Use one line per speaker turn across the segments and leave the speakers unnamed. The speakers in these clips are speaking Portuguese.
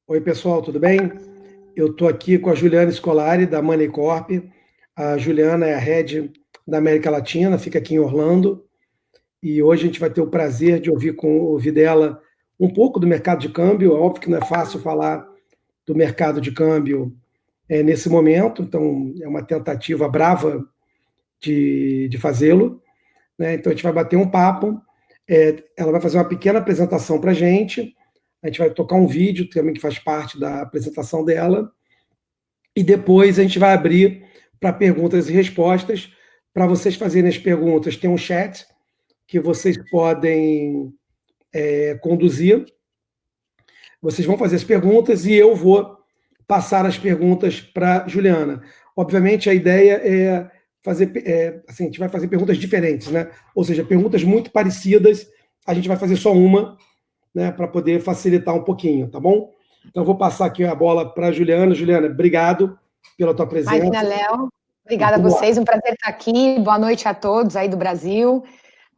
Oi, pessoal, tudo bem? Eu estou aqui com a Juliana Scolari, da Money Corp. A Juliana é a head da América Latina, fica aqui em Orlando. E hoje a gente vai ter o prazer de ouvir dela um pouco do mercado de câmbio. Óbvio que não é fácil falar do mercado de câmbio nesse momento, então é uma tentativa brava de fazê-lo, né? Então a gente vai bater um papo. Ela vai fazer uma pequena apresentação para a gente vai tocar um vídeo também que faz parte da apresentação dela, e depois a gente vai abrir para perguntas e respostas. Para vocês fazerem as perguntas, tem um chat que vocês podem conduzir. Vocês vão fazer as perguntas e eu vou passar as perguntas para Juliana. Obviamente, a ideia é fazer, assim, a gente vai fazer perguntas diferentes, né? Ou seja, perguntas muito parecidas, a gente vai fazer só uma, né, para poder facilitar um pouquinho, tá bom? Então, eu vou passar aqui a bola para a Juliana. Juliana, obrigado pela tua presença.
Imagina, Léo. Obrigada a vocês, um prazer estar aqui. Boa noite a todos aí do Brasil.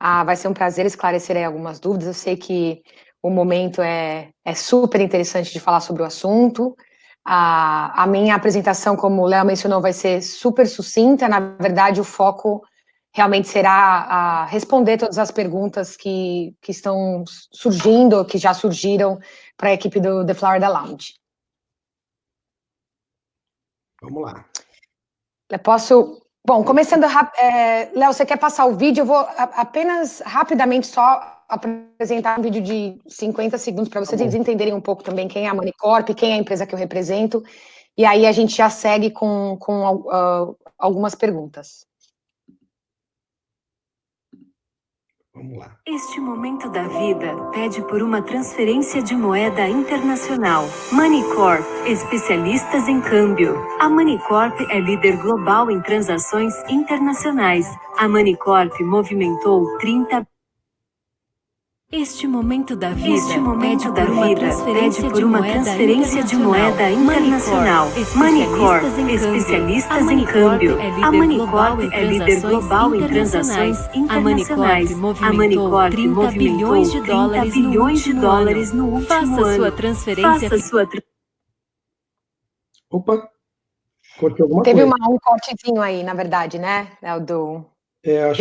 Vai ser um prazer esclarecer aí algumas dúvidas. Eu sei que o momento é super interessante de falar sobre o assunto. A minha apresentação, como o Léo mencionou, vai ser super sucinta. Na verdade, o foco realmente será responder todas as perguntas que estão surgindo, que já surgiram para a equipe do The Florida Lounge.
Vamos lá.
Eu posso... Bom, começando rápido, Léo, você quer passar o vídeo? Eu vou apenas rapidamente só apresentar um vídeo de 50 segundos para vocês entenderem um pouco também quem é a Money Corp, quem é a empresa que eu represento, e aí a gente já segue com algumas perguntas.
Vamos lá.
Este momento da vida pede por uma transferência de moeda internacional. Money Corp, especialistas em câmbio. A Money Corp é líder global em transações internacionais. A Money Corp movimentou 30... Este momento da vida pede por uma transferência de moeda internacional. Money Corp, especialistas em câmbio. A Money Corp é líder global em transações internacionais. A Money Corp movimentou 30 bilhões de dólares no último ano.
Faça sua transferência.
Opa, cortou alguma
Teve
coisa.
um cortezinho aí, na verdade, né? Do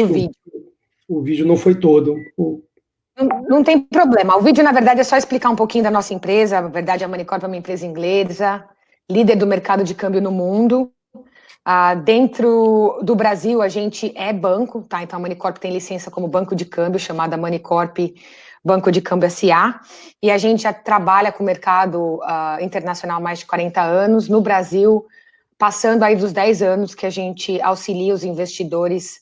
vídeo.
O vídeo não foi todo.
Não tem problema. O vídeo, na verdade, é só explicar um pouquinho da nossa empresa. Na verdade, a Money Corp é uma empresa inglesa, líder do mercado de câmbio no mundo. Dentro do Brasil, a gente é banco, tá? Então, a Money Corp tem licença como banco de câmbio, chamada Money Corp Banco de Câmbio S.A. E a gente já trabalha com o mercado internacional há mais de 40 anos. No Brasil, passando aí dos 10 anos que a gente auxilia os investidores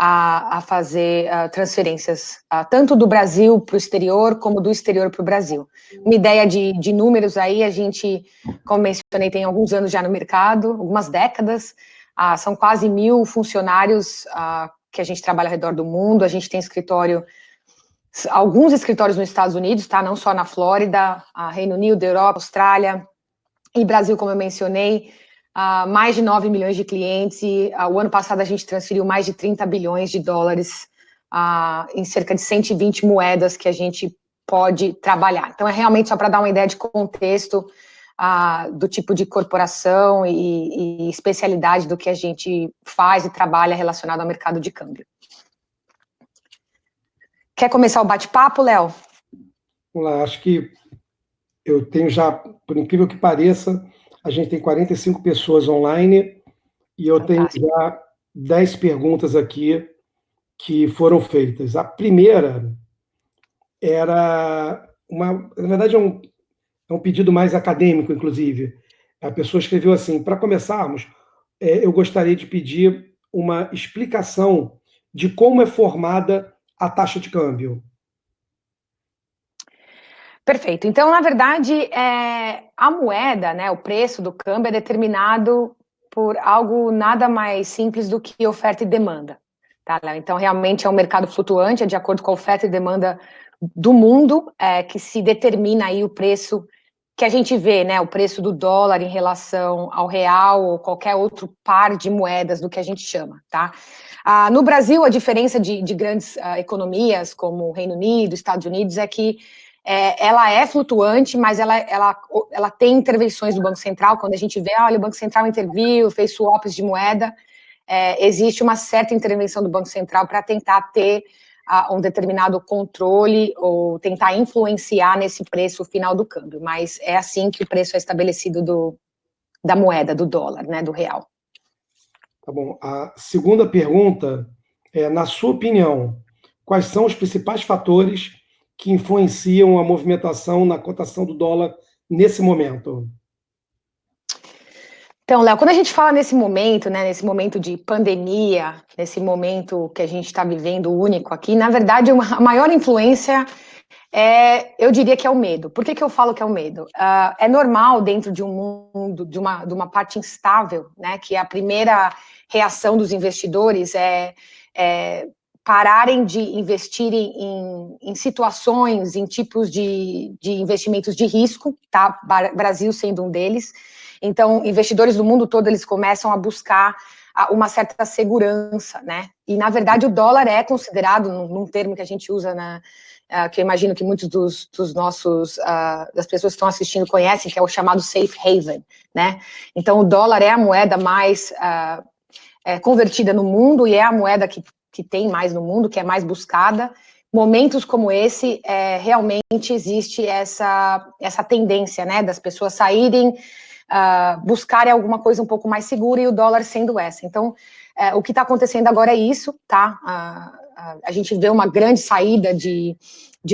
a fazer transferências, tanto do Brasil para o exterior, como do exterior para o Brasil. Uma ideia de números aí, a gente, como mencionei, tem alguns anos já no mercado, algumas décadas, são quase 1.000 funcionários que a gente trabalha ao redor do mundo, a gente tem alguns escritórios nos Estados Unidos, tá? Não só na Flórida, Reino Unido, Europa, Austrália e Brasil, como eu mencionei, mais de 9 milhões de clientes, e o ano passado a gente transferiu mais de 30 bilhões de dólares em cerca de 120 moedas que a gente pode trabalhar. Então, é realmente só para dar uma ideia de contexto do tipo de corporação e especialidade do que a gente faz e trabalha relacionado ao mercado de câmbio. Quer começar o bate-papo, Léo?
Vamos lá, acho que eu tenho já, por incrível que pareça, a gente tem 45 pessoas online e eu Fantástico. Tenho já 10 perguntas aqui que foram feitas. A primeira era na verdade, é um pedido mais acadêmico, inclusive. A pessoa escreveu assim: para começarmos, eu gostaria de pedir uma explicação de como é formada a taxa de câmbio.
Perfeito. Então, na verdade, a moeda, né, o preço do câmbio é determinado por algo nada mais simples do que oferta e demanda. Tá? Então, realmente é um mercado flutuante, é de acordo com a oferta e demanda do mundo, que se determina aí o preço que a gente vê, né, o preço do dólar em relação ao real ou qualquer outro par de moedas do que a gente chama, tá? No Brasil, a diferença de grandes economias, como o Reino Unido, Estados Unidos, é que ela é flutuante, mas ela tem intervenções do Banco Central. Quando a gente vê, olha, o Banco Central interviu, fez swaps de moeda, existe uma certa intervenção do Banco Central para tentar ter um determinado controle ou tentar influenciar nesse preço final do câmbio, mas é assim que o preço é estabelecido da moeda, do dólar, né, do real.
Tá bom. A segunda pergunta é, na sua opinião, quais são os principais fatores que influenciam a movimentação na cotação do dólar nesse momento?
Então, Léo, quando a gente fala nesse momento, né, nesse momento de pandemia, nesse momento que a gente está vivendo único aqui, na verdade, a maior influência eu diria que é o medo. Por que eu falo que é o medo? É normal dentro de um mundo, de uma parte instável, né, que a primeira reação dos investidores é pararem de investirem em situações, em tipos de investimentos de risco, tá? Brasil sendo um deles. Então, investidores do mundo todo, eles começam a buscar uma certa segurança, né? E, na verdade, o dólar é considerado, num termo que a gente usa que eu imagino que muitos dos nossos, das pessoas que estão assistindo conhecem, que é o chamado safe haven, né? Então, o dólar é a moeda mais convertida no mundo e é a moeda que tem mais no mundo, que é mais buscada. Momentos como esse, realmente existe essa tendência, né, das pessoas saírem, buscarem alguma coisa um pouco mais segura e o dólar sendo essa. Então, o que está acontecendo agora é isso, tá? A gente vê uma grande saída de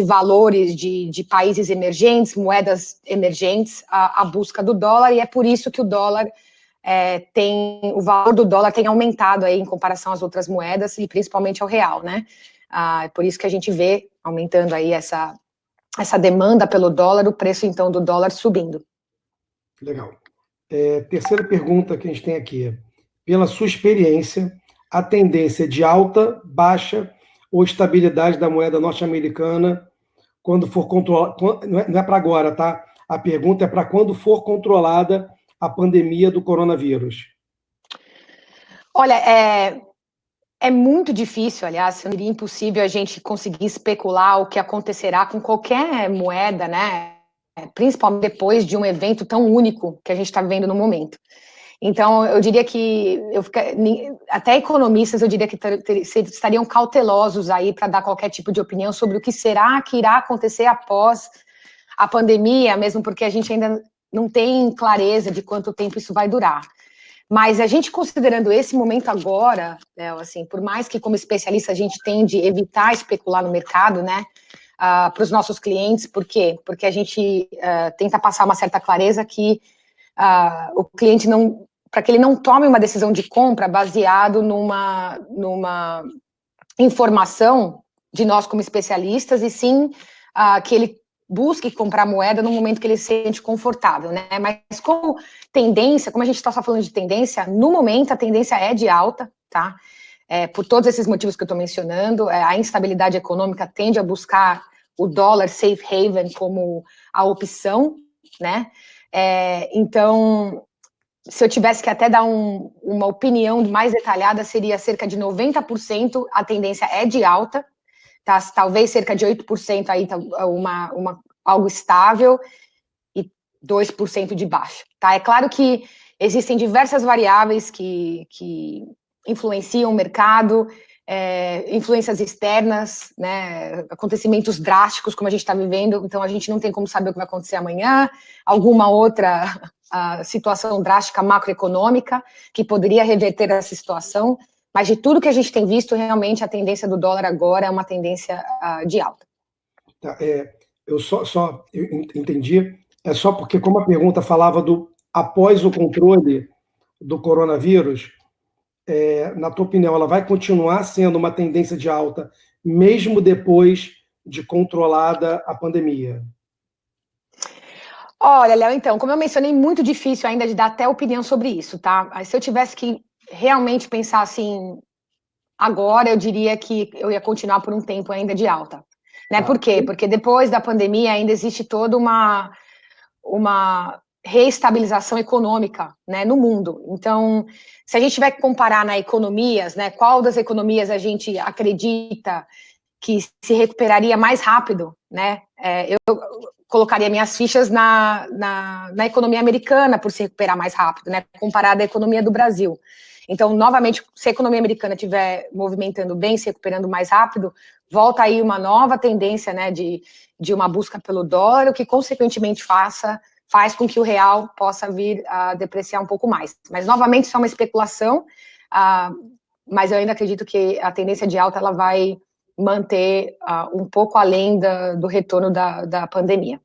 valores de países emergentes, moedas emergentes, à busca do dólar, e é por isso que o dólar o valor do dólar tem aumentado aí em comparação às outras moedas, e principalmente ao real, né? É por isso que a gente vê aumentando aí essa demanda pelo dólar, o preço, então, do dólar subindo.
Legal. Terceira pergunta que a gente tem aqui. Pela sua experiência, a tendência de alta, baixa ou estabilidade da moeda norte-americana quando for controlada, não é para agora, tá? A pergunta é para quando for controlada a pandemia do coronavírus.
Olha, é muito difícil, aliás, seria impossível a gente conseguir especular o que acontecerá com qualquer moeda, né? Principalmente depois de um evento tão único que a gente está vivendo no momento. Então, eu diria que até economistas, eu diria que estariam cautelosos aí para dar qualquer tipo de opinião sobre o que será que irá acontecer após a pandemia, mesmo porque a gente ainda não tem clareza de quanto tempo isso vai durar. Mas a gente considerando esse momento agora, assim, por mais que como especialista a gente tende a evitar especular no mercado, né, para os nossos clientes, por quê? Porque a gente tenta passar uma certa clareza que o cliente para que ele não tome uma decisão de compra baseado numa informação de nós como especialistas, e sim que ele busque comprar moeda no momento que ele se sente confortável, né? Mas como tendência, como a gente está só falando de tendência, no momento a tendência é de alta, tá? Por todos esses motivos que eu estou mencionando, a instabilidade econômica tende a buscar o dólar safe haven como a opção, né? Então, se eu tivesse que até dar uma opinião mais detalhada, seria cerca de 90% a tendência é de alta, tá? Talvez cerca de 8% aí, algo estável, e 2% de baixa, tá? É claro que existem diversas variáveis que influenciam o mercado, influências externas, né, acontecimentos drásticos como a gente está vivendo, então a gente não tem como saber o que vai acontecer amanhã, alguma outra situação drástica macroeconômica que poderia reverter essa situação, mas de tudo que a gente tem visto, realmente a tendência do dólar agora é uma tendência de alta.
Tá, eu entendi, é só porque como a pergunta falava do após o controle do coronavírus, na tua opinião, ela vai continuar sendo uma tendência de alta, mesmo depois de controlada a pandemia?
Olha, Léo, então, como eu mencionei, muito difícil ainda de dar até opinião sobre isso, tá? Se eu tivesse que realmente pensar assim, agora eu diria que eu ia continuar por um tempo ainda de alta. Né? Por quê? Porque depois da pandemia ainda existe toda uma reestabilização econômica, né, no mundo. Então, se a gente tiver que comparar economias, né, qual das economias a gente acredita que se recuperaria mais rápido, né? Eu colocaria minhas fichas na economia americana por se recuperar mais rápido, né? Comparada à economia do Brasil. Então, novamente, se a economia americana estiver movimentando bem, se recuperando mais rápido, volta aí uma nova tendência, né, de uma busca pelo dólar, o que consequentemente faz com que o real possa vir a depreciar um pouco mais. Mas, novamente, isso é uma especulação, mas eu ainda acredito que a tendência de alta ela vai manter um pouco além do retorno da pandemia.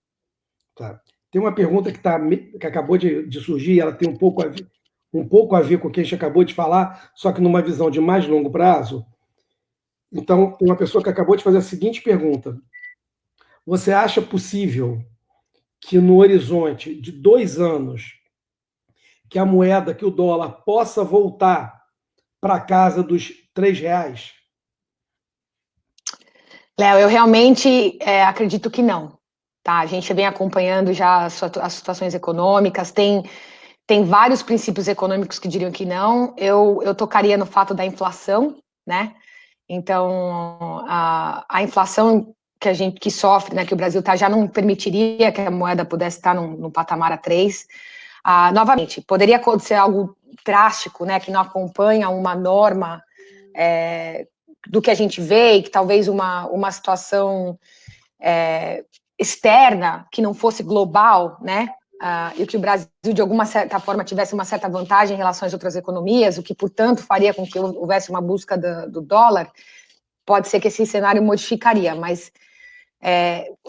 Tá. Tem uma pergunta que acabou de surgir, ela tem um pouco a ver com o que a gente acabou de falar, só que numa visão de mais longo prazo. Então, tem uma pessoa que acabou de fazer a seguinte pergunta: você acha possível que no horizonte de 2 anos, que a moeda, que o dólar possa voltar para casa dos R$3?
Léo, eu realmente acredito que não. Tá? A gente vem acompanhando já as situações econômicas, tem vários princípios econômicos que diriam que não. Eu tocaria no fato da inflação, né? Então, a inflação que a gente sofre, né, que o Brasil já não permitiria que a moeda pudesse estar num patamar a 3. Novamente, poderia acontecer algo drástico, né, que não acompanha uma norma do que a gente vê, e que talvez uma situação externa, que não fosse global, né, e que o Brasil, de alguma certa forma, tivesse uma certa vantagem em relação às outras economias, o que, portanto, faria com que houvesse uma busca do dólar. Pode ser que esse cenário modificaria, mas,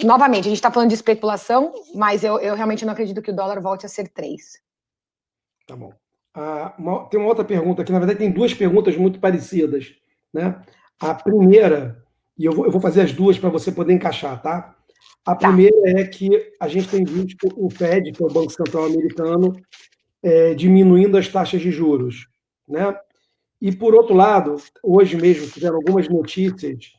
novamente, a gente está falando de especulação, mas eu realmente não acredito que o dólar volte a ser 3.
Tá bom. Tem uma outra pergunta aqui, na verdade tem 2 perguntas muito parecidas, né? A primeira, e eu vou fazer as duas para você poder encaixar, tá? A primeira é que a gente tem visto o Fed, que é o Banco Central Americano, diminuindo as taxas de juros, né? E, por outro lado, hoje mesmo tiveram algumas notícias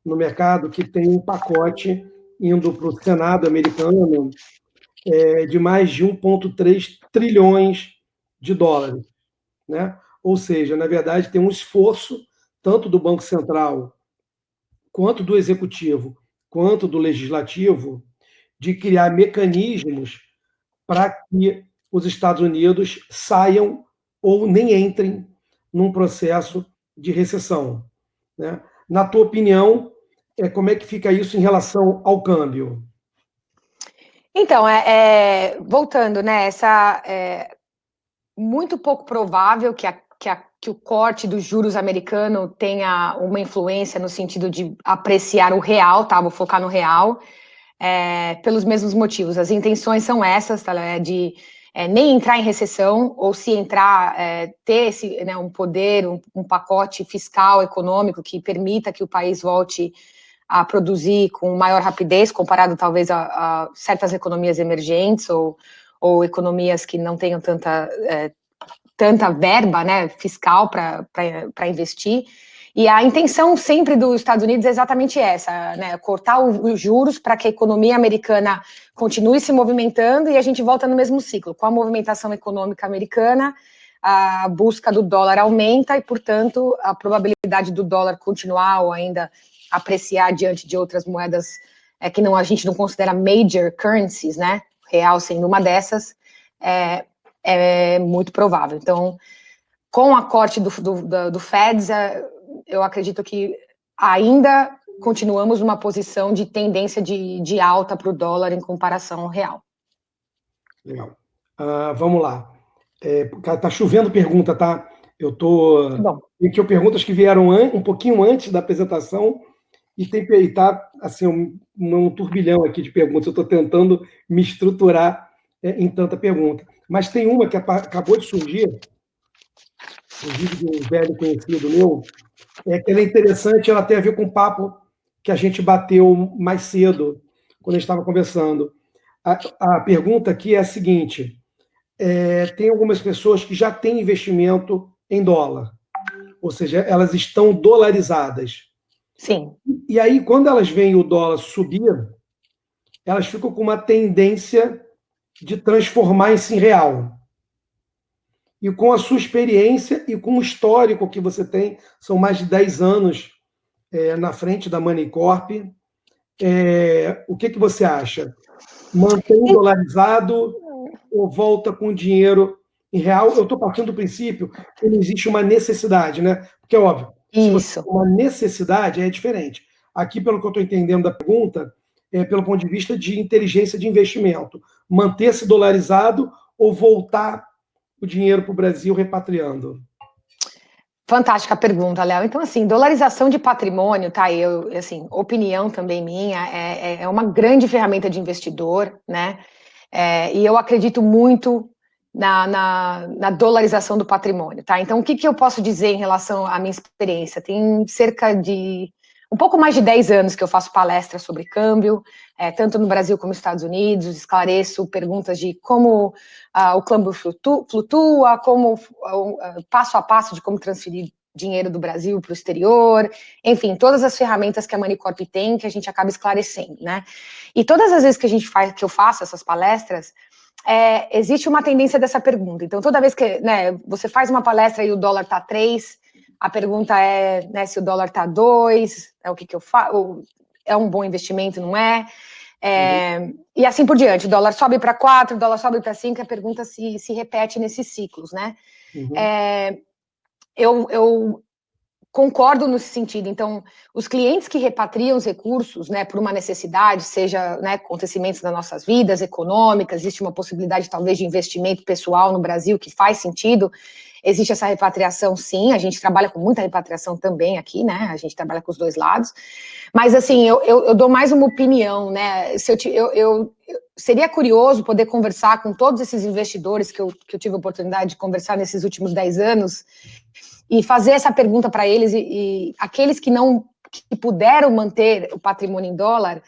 no mercado que tem um pacote indo para o Senado americano de mais de 1,3 trilhões de dólares, né? Ou seja, na verdade, tem um esforço tanto do Banco Central, quanto do Executivo, quanto do Legislativo, de criar mecanismos para que os Estados Unidos saiam ou nem entrem num processo de recessão, né? Na tua opinião, como é que fica isso em relação ao câmbio?
Então, voltando, né, muito pouco provável que o corte dos juros americano tenha uma influência no sentido de apreciar o real, tá? Vou focar no real, pelos mesmos motivos. As intenções são essas, tá? De nem entrar em recessão, ou se entrar, ter um poder, um pacote fiscal, econômico, que permita que o país volte a produzir com maior rapidez, comparado talvez a certas economias emergentes, ou economias que não tenham tanta verba, né, fiscal para investir. E a intenção sempre dos Estados Unidos é exatamente essa, né, cortar os juros para que a economia americana continue se movimentando e a gente volta no mesmo ciclo. Com a movimentação econômica americana, a busca do dólar aumenta e, portanto, a probabilidade do dólar continuar ou ainda apreciar diante de outras moedas que a gente não considera major currencies, né, real sendo uma dessas, é muito provável. Então, com a corte do Fed, eu acredito que ainda continuamos numa posição de tendência de alta para o dólar em comparação ao real.
Legal. Vamos lá. Tá chovendo pergunta, tá? Eu tô... Tem aqui perguntas que vieram um pouquinho antes da apresentação e tá assim, um turbilhão aqui de perguntas. Eu estou tentando me estruturar em tanta pergunta. Mas tem uma que acabou de surgir, inclusive de um velho conhecido meu, que ela é interessante, ela tem a ver com o papo que a gente bateu mais cedo, quando a gente estava conversando. A pergunta aqui é a seguinte: tem algumas pessoas que já têm investimento em dólar, ou seja, elas estão dolarizadas.
Sim.
E aí, quando elas veem o dólar subir, elas ficam com uma tendência de transformar isso em real. E com a sua experiência e com o histórico que você tem, são mais de 10 anos na frente da Moneycorp. O que você acha? Mantém dolarizado ou volta com dinheiro em real? Eu estou partindo do princípio que não existe uma necessidade, né? Porque é óbvio, se você tem uma necessidade, é diferente. Aqui, pelo que eu estou entendendo da pergunta, pelo ponto de vista de inteligência de investimento, manter-se dolarizado ou voltar o dinheiro para o Brasil repatriando?
Fantástica pergunta, Léo. Então, assim, dolarização de patrimônio, tá? Assim, opinião também minha, é uma grande ferramenta de investidor, né? E eu acredito muito na dolarização do patrimônio, tá? Então, o que eu posso dizer em relação à minha experiência? Tem cerca de um pouco mais de 10 anos que eu faço palestras sobre câmbio, tanto no Brasil como nos Estados Unidos, esclareço perguntas de como o câmbio flutua, como passo a passo de como transferir dinheiro do Brasil para o exterior, enfim, todas as ferramentas que a Moneycorp tem que a gente acaba esclarecendo, né? E todas as vezes que eu faço essas palestras, existe uma tendência dessa pergunta. Então, toda vez que, né, você faz uma palestra e o dólar está 3, a pergunta é, né, se o dólar está 2, o que eu faço? É um bom investimento, não é? E assim por diante, o dólar sobe para 4, o dólar sobe para 5, a pergunta se repete nesses ciclos, né? Eu concordo nesse sentido. Então, os clientes que repatriam os recursos, né, por uma necessidade, seja, né, acontecimentos das nossas vidas econômicas, existe uma possibilidade talvez de investimento pessoal no Brasil que faz sentido, existe essa repatriação, sim, a gente trabalha com muita repatriação também aqui, né, a gente trabalha com os dois lados, mas assim, eu dou mais uma opinião, né, seria curioso poder conversar com todos esses investidores que eu tive a oportunidade de conversar nesses últimos 10 anos, e fazer essa pergunta para eles, e aqueles que puderam manter o patrimônio em dólar,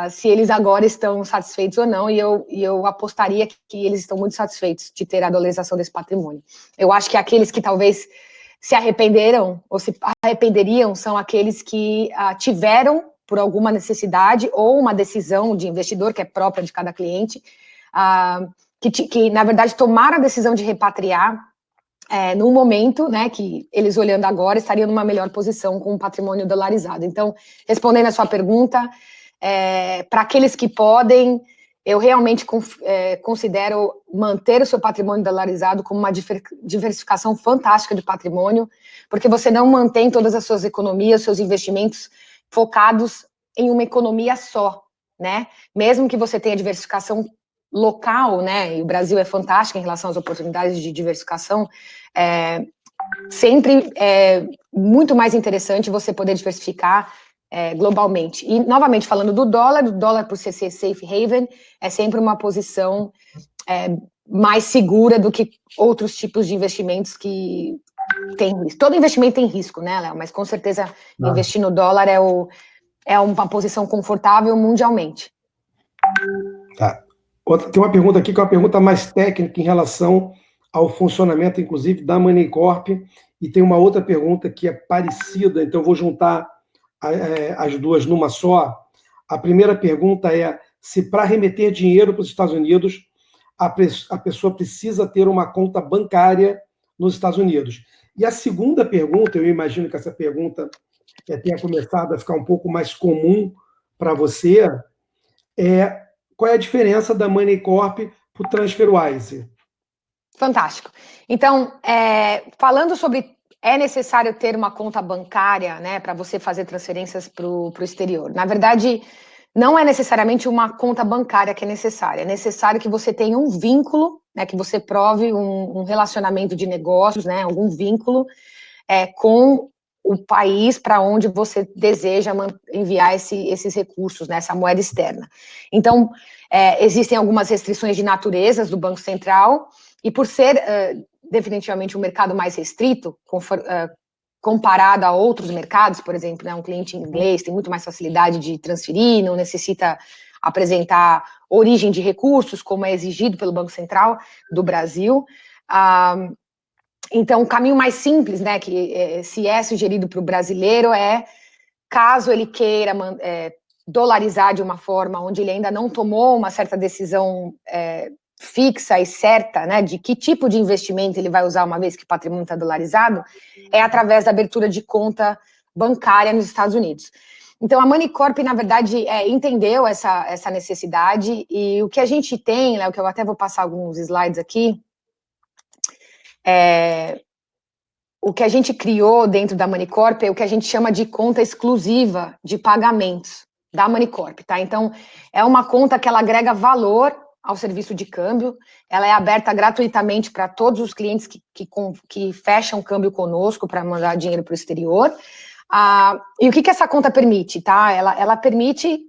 se eles agora estão satisfeitos ou não, e eu apostaria que eles estão muito satisfeitos de ter a dolarização desse patrimônio. Eu acho que aqueles que talvez se arrependeram, ou se arrependeriam, são aqueles que tiveram, por alguma necessidade, ou uma decisão de investidor, que é própria de cada cliente, que na verdade tomaram a decisão de repatriar, num momento, né, que eles olhando agora estariam numa melhor posição com o patrimônio dolarizado. Então, respondendo a sua pergunta, para aqueles que podem, eu realmente considero manter o seu patrimônio dolarizado como uma diversificação fantástica de patrimônio, porque você não mantém todas as suas economias, seus investimentos focados em uma economia só, né? Mesmo que você tenha diversificação local, né, e o Brasil é fantástico em relação às oportunidades de diversificação, sempre é muito mais interessante você poder diversificar globalmente. E, novamente, falando do dólar por ser safe haven, é sempre uma posição mais segura do que outros tipos de investimentos que tem risco. Todo investimento tem risco, né, Léo? Mas, com certeza, investir no dólar é uma posição confortável mundialmente.
Tá. Tem uma pergunta aqui que é uma pergunta mais técnica em relação ao funcionamento, inclusive, da Moneycorp, e tem uma outra pergunta que é parecida, então eu vou juntar as duas numa só. A primeira pergunta é se para remeter dinheiro para os Estados Unidos, a pessoa precisa ter uma conta bancária nos Estados Unidos. E a segunda pergunta, eu imagino que essa pergunta tenha começado a ficar um pouco mais comum para você, qual é a diferença da Moneycorp para o TransferWise?
Fantástico. Então, falando sobre é necessário ter uma conta bancária, né, para você fazer transferências para o exterior. Na verdade, não é necessariamente uma conta bancária que é necessária. É necessário que você tenha um vínculo, né, que você prove um relacionamento de negócios, né, algum vínculo com o país para onde você deseja enviar esses recursos, né, essa moeda externa. Então, existem algumas restrições de natureza do Banco Central, e por ser definitivamente um mercado mais restrito, comparado a outros mercados, por exemplo, né, um cliente inglês tem muito mais facilidade de transferir, não necessita apresentar origem de recursos, como é exigido pelo Banco Central do Brasil. Então, o caminho mais simples, né, que se é sugerido para o brasileiro caso ele queira dolarizar de uma forma onde ele ainda não tomou uma certa decisão fixa e certa, né, de que tipo de investimento ele vai usar uma vez que o patrimônio está dolarizado, através da abertura de conta bancária nos Estados Unidos. Então, a Moneycorp, na verdade, entendeu essa necessidade, e o que a gente tem, Léo, que eu até vou passar alguns slides aqui, o que a gente criou dentro da Moneycorp é o que a gente chama de conta exclusiva de pagamentos da Moneycorp, tá? Então, é uma conta que ela agrega valor ao serviço de câmbio, ela é aberta gratuitamente para todos os clientes que fecham câmbio conosco para mandar dinheiro para o exterior. E o que essa conta permite, tá? Ela permite,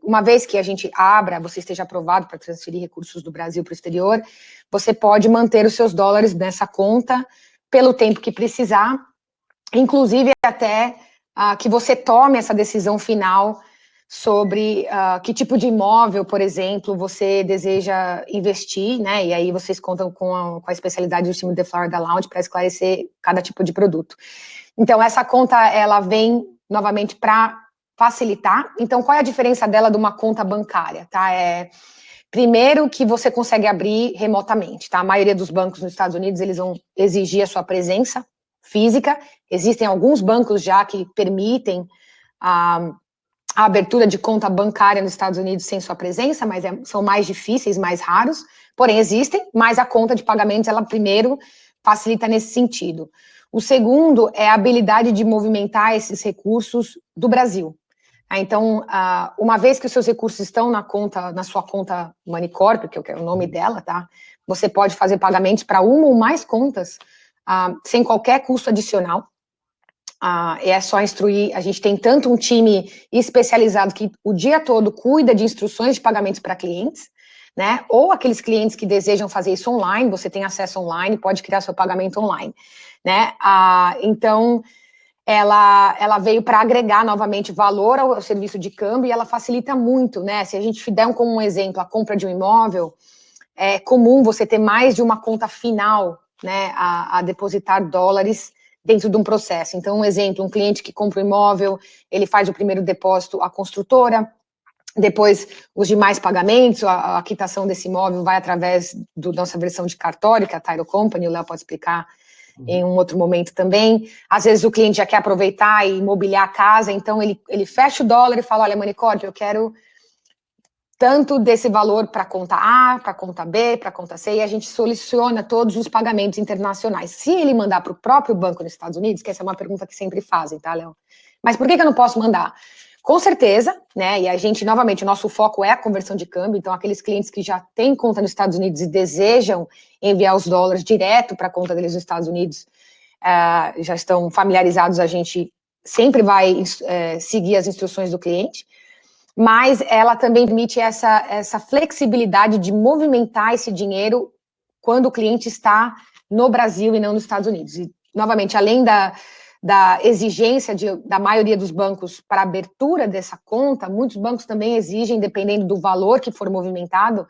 uma vez que a gente abra, você esteja aprovado para transferir recursos do Brasil para o exterior, você pode manter os seus dólares nessa conta pelo tempo que precisar, inclusive até que você tome essa decisão final sobre que tipo de imóvel, por exemplo, você deseja investir, né? E aí vocês contam com a especialidade do time The Florida Lounge para esclarecer cada tipo de produto. Então, essa conta, ela vem novamente para facilitar. Então, qual é a diferença dela de uma conta bancária, tá? Primeiro, que você consegue abrir remotamente, tá? A maioria dos bancos nos Estados Unidos, eles vão exigir a sua presença física. Existem alguns bancos já que permitem a abertura de conta bancária nos Estados Unidos sem sua presença, mas são mais difíceis, mais raros, porém existem, mas a conta de pagamentos, ela primeiro facilita nesse sentido. O segundo é a habilidade de movimentar esses recursos do Brasil. Então, uma vez que os seus recursos estão na sua conta Moneycorp, que é o nome dela, tá? Você pode fazer pagamentos para uma ou mais contas sem qualquer custo adicional. É só instruir, a gente tem tanto um time especializado que o dia todo cuida de instruções de pagamentos para clientes, né, ou aqueles clientes que desejam fazer isso online, você tem acesso online, pode criar seu pagamento online, né, então, ela veio para agregar novamente valor ao serviço de câmbio e ela facilita muito, né, se a gente der como um exemplo a compra de um imóvel, é comum você ter mais de uma conta final, né, a depositar dólares dentro de um processo. Então, um exemplo, um cliente que compra um imóvel, ele faz o primeiro depósito à construtora, depois os demais pagamentos, a quitação desse imóvel vai através da nossa versão de cartório, que é a Title Company, o Léo pode explicar em um outro momento também. Às vezes o cliente já quer aproveitar e imobiliar a casa, então ele fecha o dólar e fala, olha, Moneycorp, eu quero tanto desse valor para a conta A, para a conta B, para a conta C, e a gente solicita todos os pagamentos internacionais. Se ele mandar para o próprio banco nos Estados Unidos, que essa é uma pergunta que sempre fazem, tá, Léo? Mas por que eu não posso mandar? Com certeza, né, e a gente, novamente, o nosso foco é a conversão de câmbio, então aqueles clientes que já têm conta nos Estados Unidos e desejam enviar os dólares direto para a conta deles nos Estados Unidos, já estão familiarizados, a gente sempre vai seguir as instruções do cliente, mas ela também permite essa flexibilidade de movimentar esse dinheiro quando o cliente está no Brasil e não nos Estados Unidos. E, novamente, além da exigência da maioria dos bancos para abertura dessa conta, muitos bancos também exigem, dependendo do valor que for movimentado,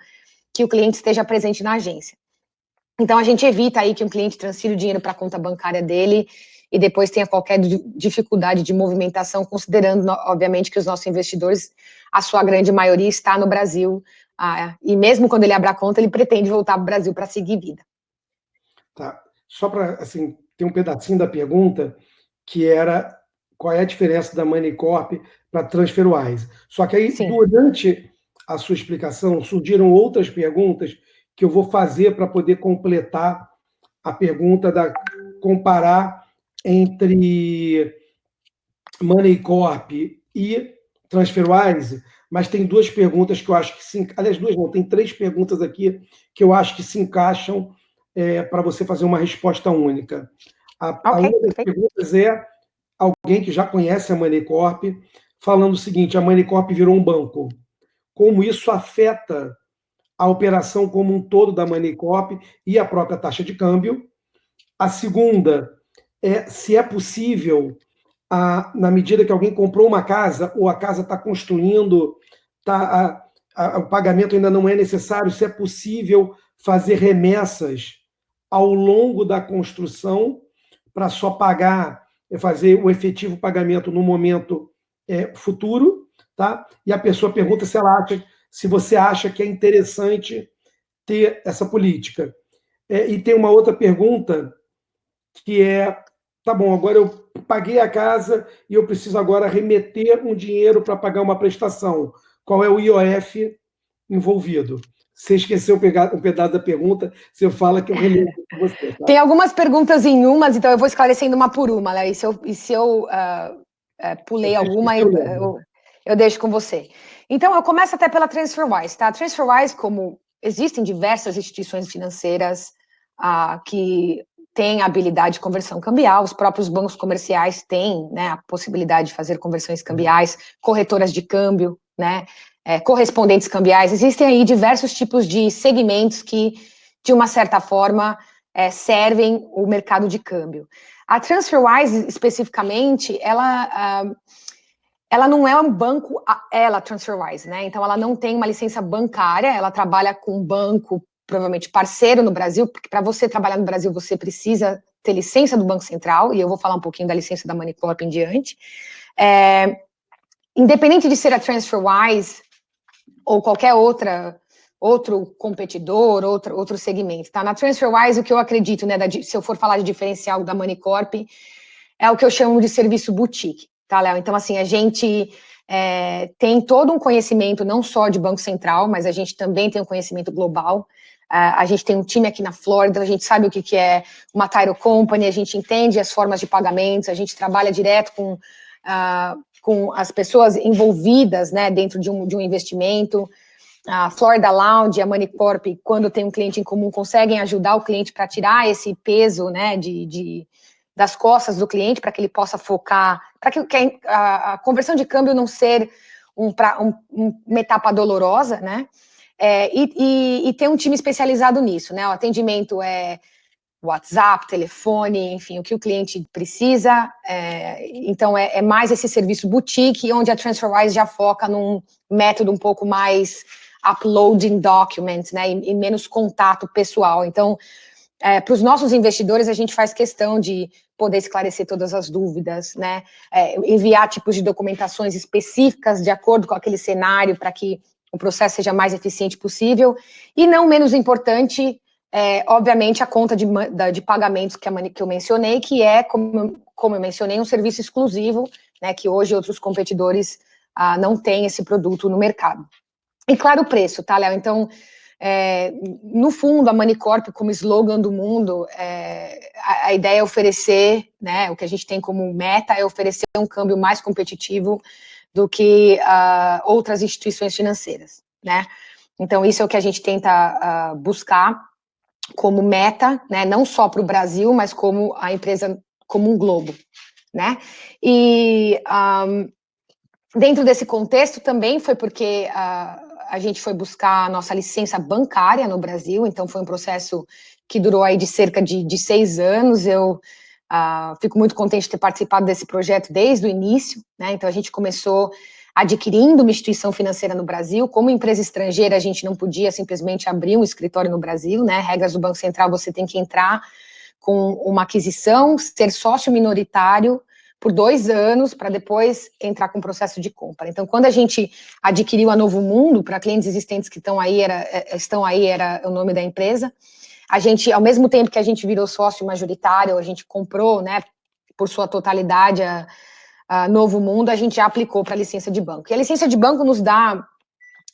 que o cliente esteja presente na agência. Então, a gente evita aí que um cliente transfira o dinheiro para a conta bancária dele e depois tenha qualquer dificuldade de movimentação, considerando, obviamente, que os nossos investidores, a sua grande maioria, está no Brasil, e mesmo quando ele abre a conta, ele pretende voltar para o Brasil para seguir vida.
Tá. Só para, assim, ter um pedacinho da pergunta, que era qual é a diferença da Moneycorp para TransferWise. Só que aí, sim, durante a sua explicação, surgiram outras perguntas que eu vou fazer para poder completar a pergunta comparar entre Moneycorp e TransferWise, mas tem duas perguntas que eu acho que sim, aliás, duas não, tem três perguntas aqui que eu acho que se encaixam para você fazer uma resposta única. Uma das perguntas é alguém que já conhece a Moneycorp, falando o seguinte, a Moneycorp virou um banco. Como isso afeta a operação como um todo da Moneycorp e a própria taxa de câmbio? A segunda é se é possível, na medida que alguém comprou uma casa ou a casa está construindo, o pagamento ainda não é necessário, se é possível fazer remessas ao longo da construção para só fazer o efetivo pagamento no momento futuro, tá? E a pessoa pergunta se você acha que é interessante ter essa política. E tem uma outra pergunta que é tá bom, agora eu paguei a casa e eu preciso agora remeter um dinheiro para pagar uma prestação. Qual é o IOF envolvido? Você esqueceu um pedaço da pergunta, você fala que eu relembro para você. Tá?
Tem algumas perguntas em umas, então eu vou esclarecendo uma por uma, né? E se eu pulei alguma, eu deixo com você. Então, eu começo até pela TransferWise, tá? TransferWise, como existem diversas instituições financeiras que têm a habilidade de conversão cambial, os próprios bancos comerciais têm, né, a possibilidade de fazer conversões cambiais, corretoras de câmbio, né, correspondentes cambiais. Existem aí diversos tipos de segmentos que, de uma certa forma, servem o mercado de câmbio. A TransferWise, especificamente, ela não é um banco, ela, TransferWise, né? Então, ela não tem uma licença bancária, ela trabalha com um banco, provavelmente parceiro no Brasil, porque para você trabalhar no Brasil, você precisa ter licença do Banco Central, e eu vou falar um pouquinho da licença da Moneycorp em diante. Independente de ser a TransferWise ou qualquer outro competidor, outro segmento, tá? Na TransferWise, o que eu acredito, né, se eu for falar de diferencial da Moneycorp, é o que eu chamo de serviço boutique, tá, Léo? Então, assim, a gente tem todo um conhecimento, não só de Banco Central, mas a gente também tem um conhecimento global. A gente tem um time aqui na Flórida, a gente sabe o que é uma title company, a gente entende as formas de pagamentos, a gente trabalha direto com as pessoas envolvidas, né, dentro de um investimento. A Florida Lounge, a Moneycorp, quando tem um cliente em comum, conseguem ajudar o cliente para tirar esse peso, né, das costas do cliente, para que ele possa focar, para que a conversão de câmbio não ser uma etapa dolorosa, né, e ter um time especializado nisso, né, o atendimento é WhatsApp, telefone, enfim, o que o cliente precisa, então é mais esse serviço boutique, onde a TransferWise já foca num método um pouco mais uploading documents, né, e menos contato pessoal. Então, para os nossos investidores, a gente faz questão de poder esclarecer todas as dúvidas, né, enviar tipos de documentações específicas de acordo com aquele cenário, para que o processo seja mais eficiente possível, e não menos importante, obviamente, a conta de pagamentos que eu mencionei, que é, como eu mencionei, um serviço exclusivo, né, que hoje outros competidores não têm esse produto no mercado. E claro, o preço, tá, Léo? Então, no fundo, a Moneycorp, como slogan do mundo, a ideia é oferecer, né, o que a gente tem como meta é oferecer um câmbio mais competitivo do que outras instituições financeiras, né? Então, isso é o que a gente tenta buscar como meta, né, não só para o Brasil, mas como a empresa, como um globo, né? E dentro desse contexto também foi porque a gente foi buscar a nossa licença bancária no Brasil, então foi um processo que durou aí de cerca de 6 anos, eu fico muito contente de ter participado desse projeto desde o início, né, então a gente começou adquirindo uma instituição financeira no Brasil, como empresa estrangeira a gente não podia simplesmente abrir um escritório no Brasil, né, regras do Banco Central, você tem que entrar com uma aquisição, ser sócio minoritário por 2 anos, para depois entrar com o processo de compra. Então, quando a gente adquiriu a Novo Mundo, para clientes existentes que estão aí, era o nome da empresa, a gente, ao mesmo tempo que a gente virou sócio majoritário, a gente comprou, né, por sua totalidade, a Novo Mundo, a gente já aplicou para a licença de banco. E a licença de banco nos dá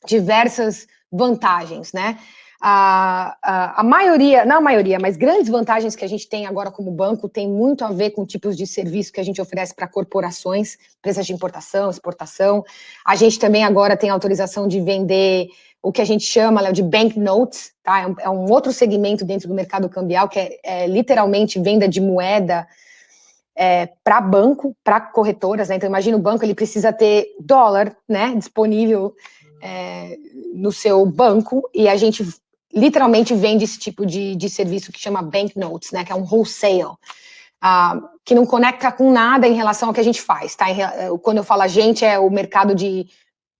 diversas vantagens, né? A maioria, não a maioria, mas grandes vantagens que a gente tem agora como banco tem muito a ver com tipos de serviço que a gente oferece para corporações, empresas de importação, exportação. A gente também agora tem autorização de vender o que a gente chama, Léo, de banknotes, tá? É um outro segmento dentro do mercado cambial, que é literalmente venda de moeda para banco, para corretoras, né? Então, imagina o banco, ele precisa ter dólar, né, disponível no seu banco, e a gente literalmente vende esse tipo de serviço que chama banknotes, né, que é um wholesale, que não conecta com nada em relação ao que a gente faz, tá? Quando eu falo a gente, é o mercado de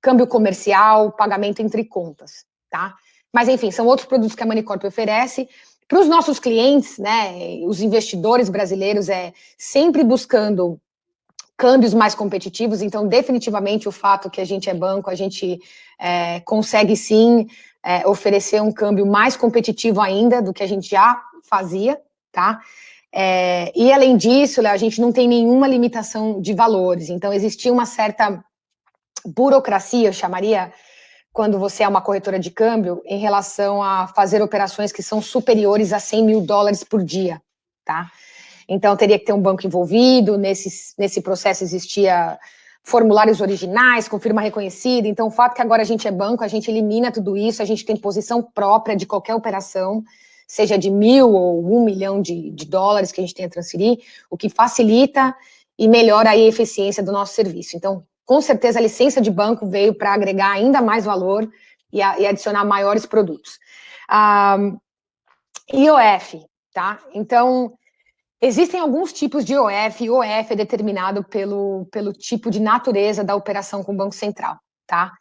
câmbio comercial, pagamento entre contas, tá? Mas, enfim, são outros produtos que a Moneycorp oferece. Para os nossos clientes, né, os investidores brasileiros, sempre buscando câmbios mais competitivos, então definitivamente o fato que a gente é banco, a gente consegue sim oferecer um câmbio mais competitivo ainda do que a gente já fazia, tá? E, além disso, Léo, a gente não tem nenhuma limitação de valores. Então, existia uma certa burocracia, eu chamaria, quando você é uma corretora de câmbio, em relação a fazer operações que são superiores a $100 mil por dia, tá? Então, teria que ter um banco envolvido, nesse processo existia formulários originais, com firma reconhecida. Então, o fato que agora a gente é banco, a gente elimina tudo isso, a gente tem posição própria de qualquer operação, seja de 1.000 ou 1 milhão de dólares que a gente tenha a transferir, o que facilita e melhora aí a eficiência do nosso serviço. Então, com certeza, a licença de banco veio para agregar ainda mais valor e adicionar maiores produtos. IOF, tá? Então, existem alguns tipos de IOF, e o IOF é determinado pelo tipo de natureza da operação com o Banco Central, tá?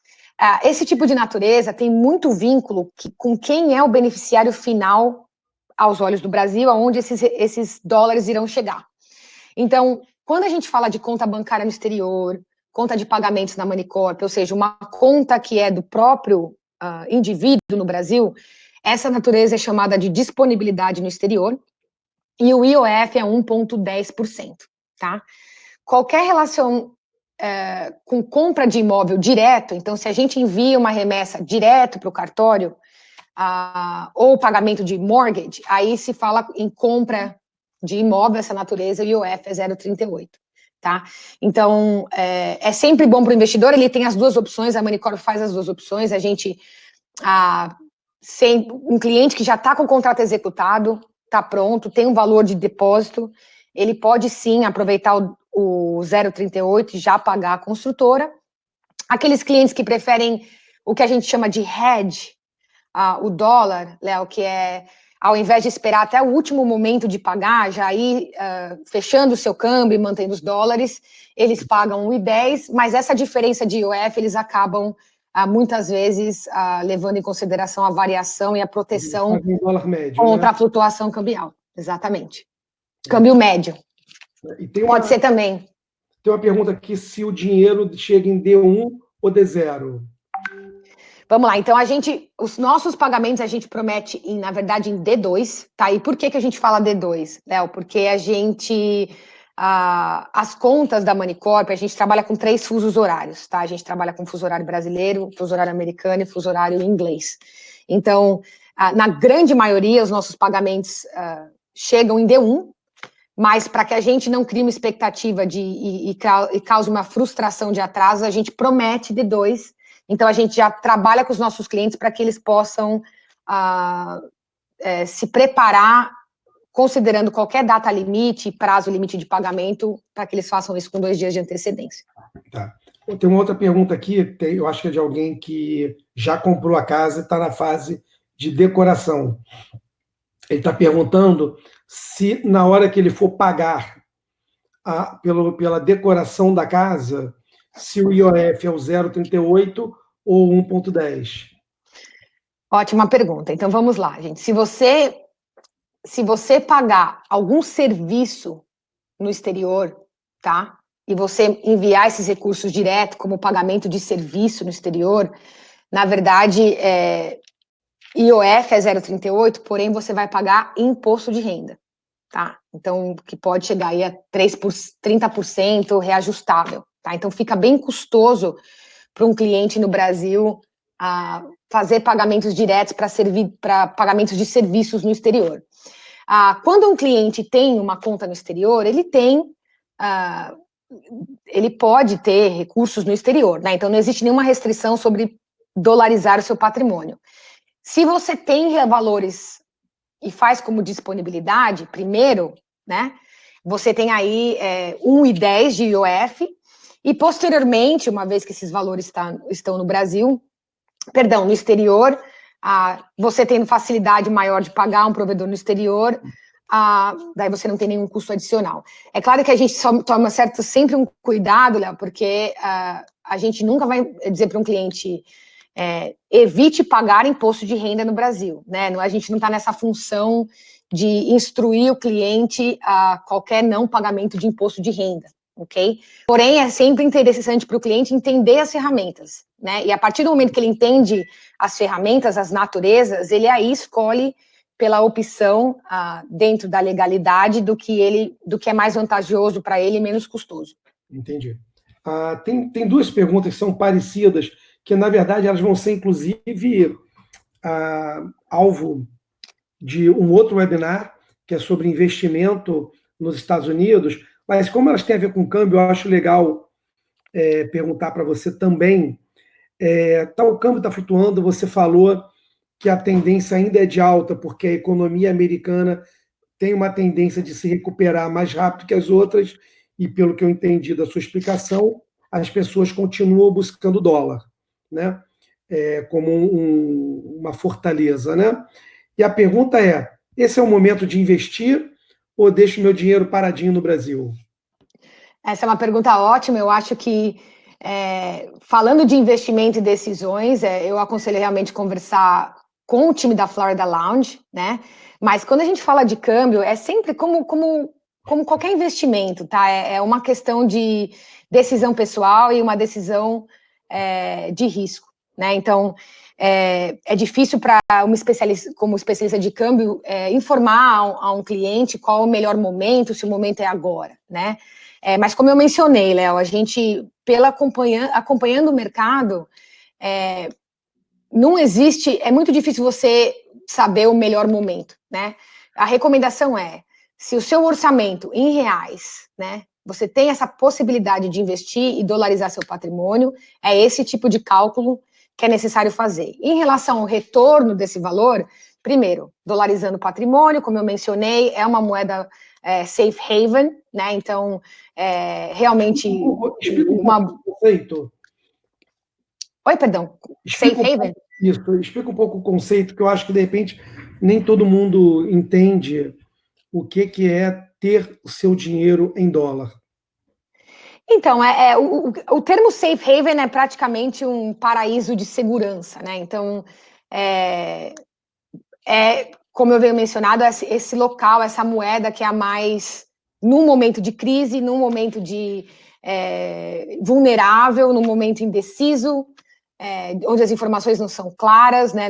Esse tipo de natureza tem muito vínculo com quem é o beneficiário final aos olhos do Brasil, aonde esses dólares irão chegar. Então, quando a gente fala de conta bancária no exterior, conta de pagamentos na Moneycorp, ou seja, uma conta que é do próprio indivíduo no Brasil, essa natureza é chamada de disponibilidade no exterior, e o IOF é 1,10%, tá? Qualquer relação com compra de imóvel direto, então se a gente envia uma remessa direto para o cartório, ou pagamento de mortgage, aí se fala em compra de imóvel, essa natureza, o IOF é 0,38, tá? Então, é sempre bom para o investidor, ele tem as duas opções, a Moneycorp faz as duas opções, a gente, um cliente que já está com o contrato executado, está pronto, tem um valor de depósito, ele pode sim aproveitar o 0,38 e já pagar a construtora. Aqueles clientes que preferem o que a gente chama de hedge, o dólar, Léo, que é, ao invés de esperar até o último momento de pagar, já ir fechando o seu câmbio e mantendo os dólares, eles pagam 1,10, mas essa diferença de IOF, eles acabam, muitas vezes, levando em consideração a variação e a proteção contra a flutuação cambial. Exatamente. Câmbio médio. Pode ser também.
Tem uma pergunta aqui, se o dinheiro chega em D1 ou D0?
Vamos lá, então os nossos pagamentos a gente promete, na verdade, em D2, tá? E por que a gente fala D2, Léo? Porque a gente, as contas da Moneycorp, a gente trabalha com 3 fusos horários, tá? A gente trabalha com fuso horário brasileiro, fuso horário americano e fuso horário inglês. Então, na grande maioria, os nossos pagamentos chegam em D1, mas para que a gente não crie uma expectativa e cause uma frustração de atraso, a gente promete D2. Então, a gente já trabalha com os nossos clientes para que eles possam se preparar, considerando qualquer data limite, prazo limite de pagamento, para que eles façam isso com 2 dias de antecedência.
Tá. Tem uma outra pergunta aqui, eu acho que é de alguém que já comprou a casa e está na fase de decoração. Ele está perguntando se, na hora que ele for pagar pela decoração da casa, se o IOF é o 0,38 ou 1,10.
Ótima pergunta. Então, vamos lá, gente. Se você pagar algum serviço no exterior, tá? E você enviar esses recursos direto como pagamento de serviço no exterior, na verdade, IOF é 0,38, porém você vai pagar imposto de renda, tá? Então, que pode chegar aí a 30% reajustável, tá? Então, fica bem custoso para um cliente no Brasil fazer pagamentos diretos para pagamentos de serviços no exterior. Quando um cliente tem uma conta no exterior, ele pode ter recursos no exterior, né? Então, não existe nenhuma restrição sobre dolarizar o seu patrimônio. Se você tem valores e faz como disponibilidade, primeiro, né? Você tem aí 1,10 de IOF, e posteriormente, uma vez que esses valores estão no Brasil, no exterior, você tendo facilidade maior de pagar um provedor no exterior, daí você não tem nenhum custo adicional. É claro que a gente toma sempre um cuidado, Léo, porque a gente nunca vai dizer para um cliente evite pagar imposto de renda no Brasil, né? A gente não está nessa função de instruir o cliente a qualquer não pagamento de imposto de renda, ok? Porém, é sempre interessante para o cliente entender as ferramentas, né? E a partir do momento que ele entende as ferramentas, as naturezas, ele aí escolhe pela opção dentro da legalidade do que é mais vantajoso para ele e menos custoso.
Entendi. Tem duas perguntas que são parecidas, que na verdade elas vão ser inclusive alvo de um outro webinar, que é sobre investimento nos Estados Unidos, mas como elas têm a ver com câmbio, eu acho legal perguntar para você também. O câmbio está flutuando, você falou que a tendência ainda é de alta, porque a economia americana tem uma tendência de se recuperar mais rápido que as outras, e pelo que eu entendi da sua explicação, as pessoas continuam buscando dólar, né? Como uma fortaleza, né? E a pergunta é, esse é o momento de investir ou deixo meu dinheiro paradinho no Brasil?
Essa é uma pergunta ótima, eu acho que falando de investimento e decisões, eu aconselho realmente conversar com o time da Florida Lounge, né? Mas quando a gente fala de câmbio, é sempre como qualquer investimento, tá? É uma questão de decisão pessoal e uma decisão de risco, né? Então, é difícil para como especialista de câmbio, informar a um cliente qual o melhor momento, se o momento é agora, né? Mas como eu mencionei, Léo, a gente, acompanhando o mercado, não existe, é muito difícil você saber o melhor momento, né? A recomendação se o seu orçamento em reais, né, você tem essa possibilidade de investir e dolarizar seu patrimônio, é esse tipo de cálculo que é necessário fazer. Em relação ao retorno desse valor, primeiro, dolarizando o patrimônio, como eu mencionei, é uma moeda safe haven, né? Então, realmente
Explica um pouco o conceito.
Oi, perdão. Safe haven?
Isso, explica um pouco o conceito, que eu acho que, de repente, nem todo mundo entende o que é ter o seu dinheiro em dólar.
Então, o termo safe haven é praticamente um paraíso de segurança, né? Então, como eu venho mencionado, esse local, essa moeda que é a mais, num momento de crise, num momento de vulnerável, num momento indeciso, onde as informações não são claras, né?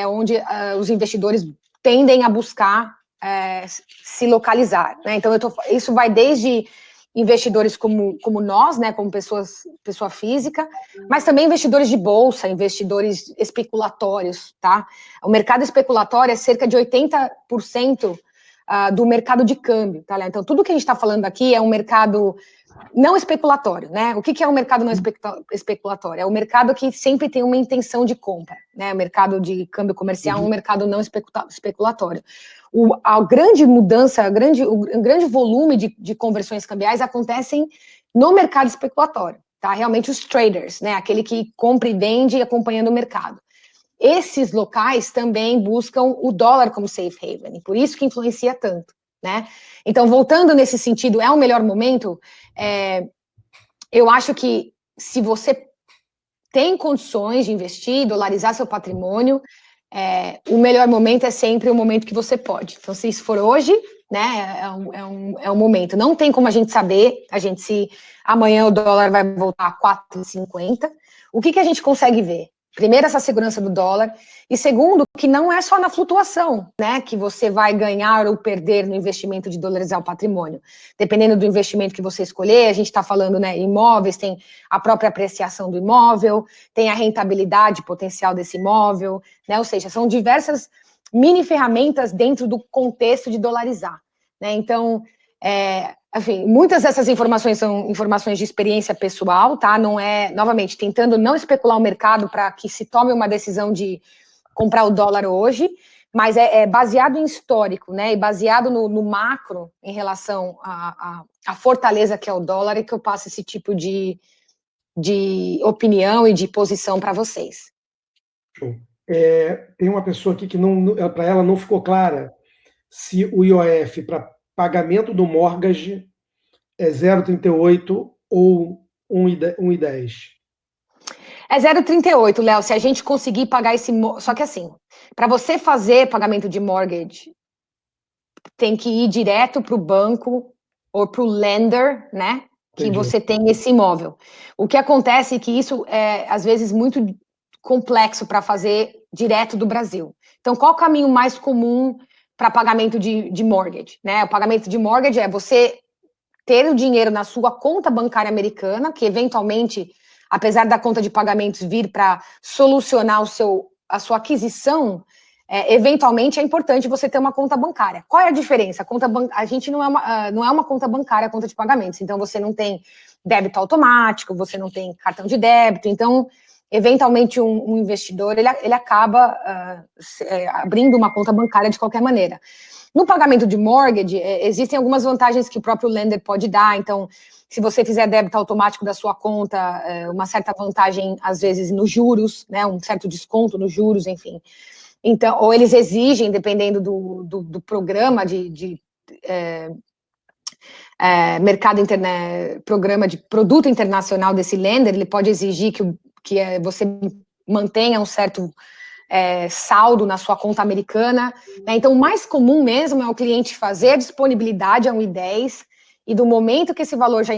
Onde os investidores tendem a buscar se localizar, né? Então, isso vai desde investidores como nós, né, como pessoa física, mas também investidores de bolsa, investidores especulatórios, tá? O mercado especulatório é cerca de 80% do mercado de câmbio, tá? Então, tudo que a gente está falando aqui é um mercado não especulatório, né? O que é um mercado não especulatório? É um mercado que sempre tem uma intenção de compra, né? O mercado de câmbio comercial é um mercado não especulatório. A grande mudança, o grande volume de conversões cambiais acontecem no mercado especulatório, tá? Realmente os traders, né? Aquele que compra e vende acompanhando o mercado. Esses locais também buscam o dólar como safe haven, e por isso que influencia tanto, né? Então, voltando nesse sentido, é o melhor momento? Eu acho que se você tem condições de investir, dolarizar seu patrimônio, o melhor momento é sempre o momento que você pode. Então, se isso for hoje, né, é um momento. Não tem como a gente saber, se amanhã o dólar vai voltar a 4,50. O que a gente consegue ver? Primeiro, essa segurança do dólar, e segundo, que não é só na flutuação, né, que você vai ganhar ou perder no investimento de dolarizar o patrimônio. Dependendo do investimento que você escolher, a gente está falando, né, imóveis, tem a própria apreciação do imóvel, tem a rentabilidade potencial desse imóvel, né, ou seja, são diversas mini ferramentas dentro do contexto de dolarizar, né, então, enfim, muitas dessas informações são informações de experiência pessoal, tá? Não novamente, tentando não especular o mercado para que se tome uma decisão de comprar o dólar hoje, mas é baseado em histórico, né? E baseado no macro em relação à fortaleza que é o dólar, e que eu passo esse tipo de opinião e de posição para vocês.
Show. Tem uma pessoa aqui que para ela não ficou clara se o IOF para pagamento do mortgage é 0,38 ou 1,10.
É 0,38, Léo, se a gente conseguir pagar esse... Só que assim, para você fazer pagamento de mortgage, tem que ir direto para o banco ou para o lender, né? Que você tem esse imóvel. O que acontece é que isso é, às vezes, muito complexo para fazer direto do Brasil. Então, qual o caminho mais comum para pagamento de mortgage, né? O pagamento de mortgage é você ter o dinheiro na sua conta bancária americana, que eventualmente, apesar da conta de pagamentos vir para solucionar a sua aquisição, eventualmente é importante você ter uma conta bancária. Qual é a diferença? A gente não é uma conta bancária, a conta de pagamentos. Então, você não tem débito automático, você não tem cartão de débito. Então, eventualmente, um investidor, ele acaba abrindo uma conta bancária de qualquer maneira. No pagamento de mortgage, existem algumas vantagens que o próprio lender pode dar. Então, se você fizer débito automático da sua conta, uma certa vantagem, às vezes, nos juros, né, um certo desconto nos juros, enfim. Então, ou eles exigem, dependendo do programa mercado internet, programa de produto internacional desse lender, ele pode exigir que você mantenha um certo saldo na sua conta americana, né? Então, o mais comum mesmo é o cliente fazer a disponibilidade a 1,10 e do momento que esse valor já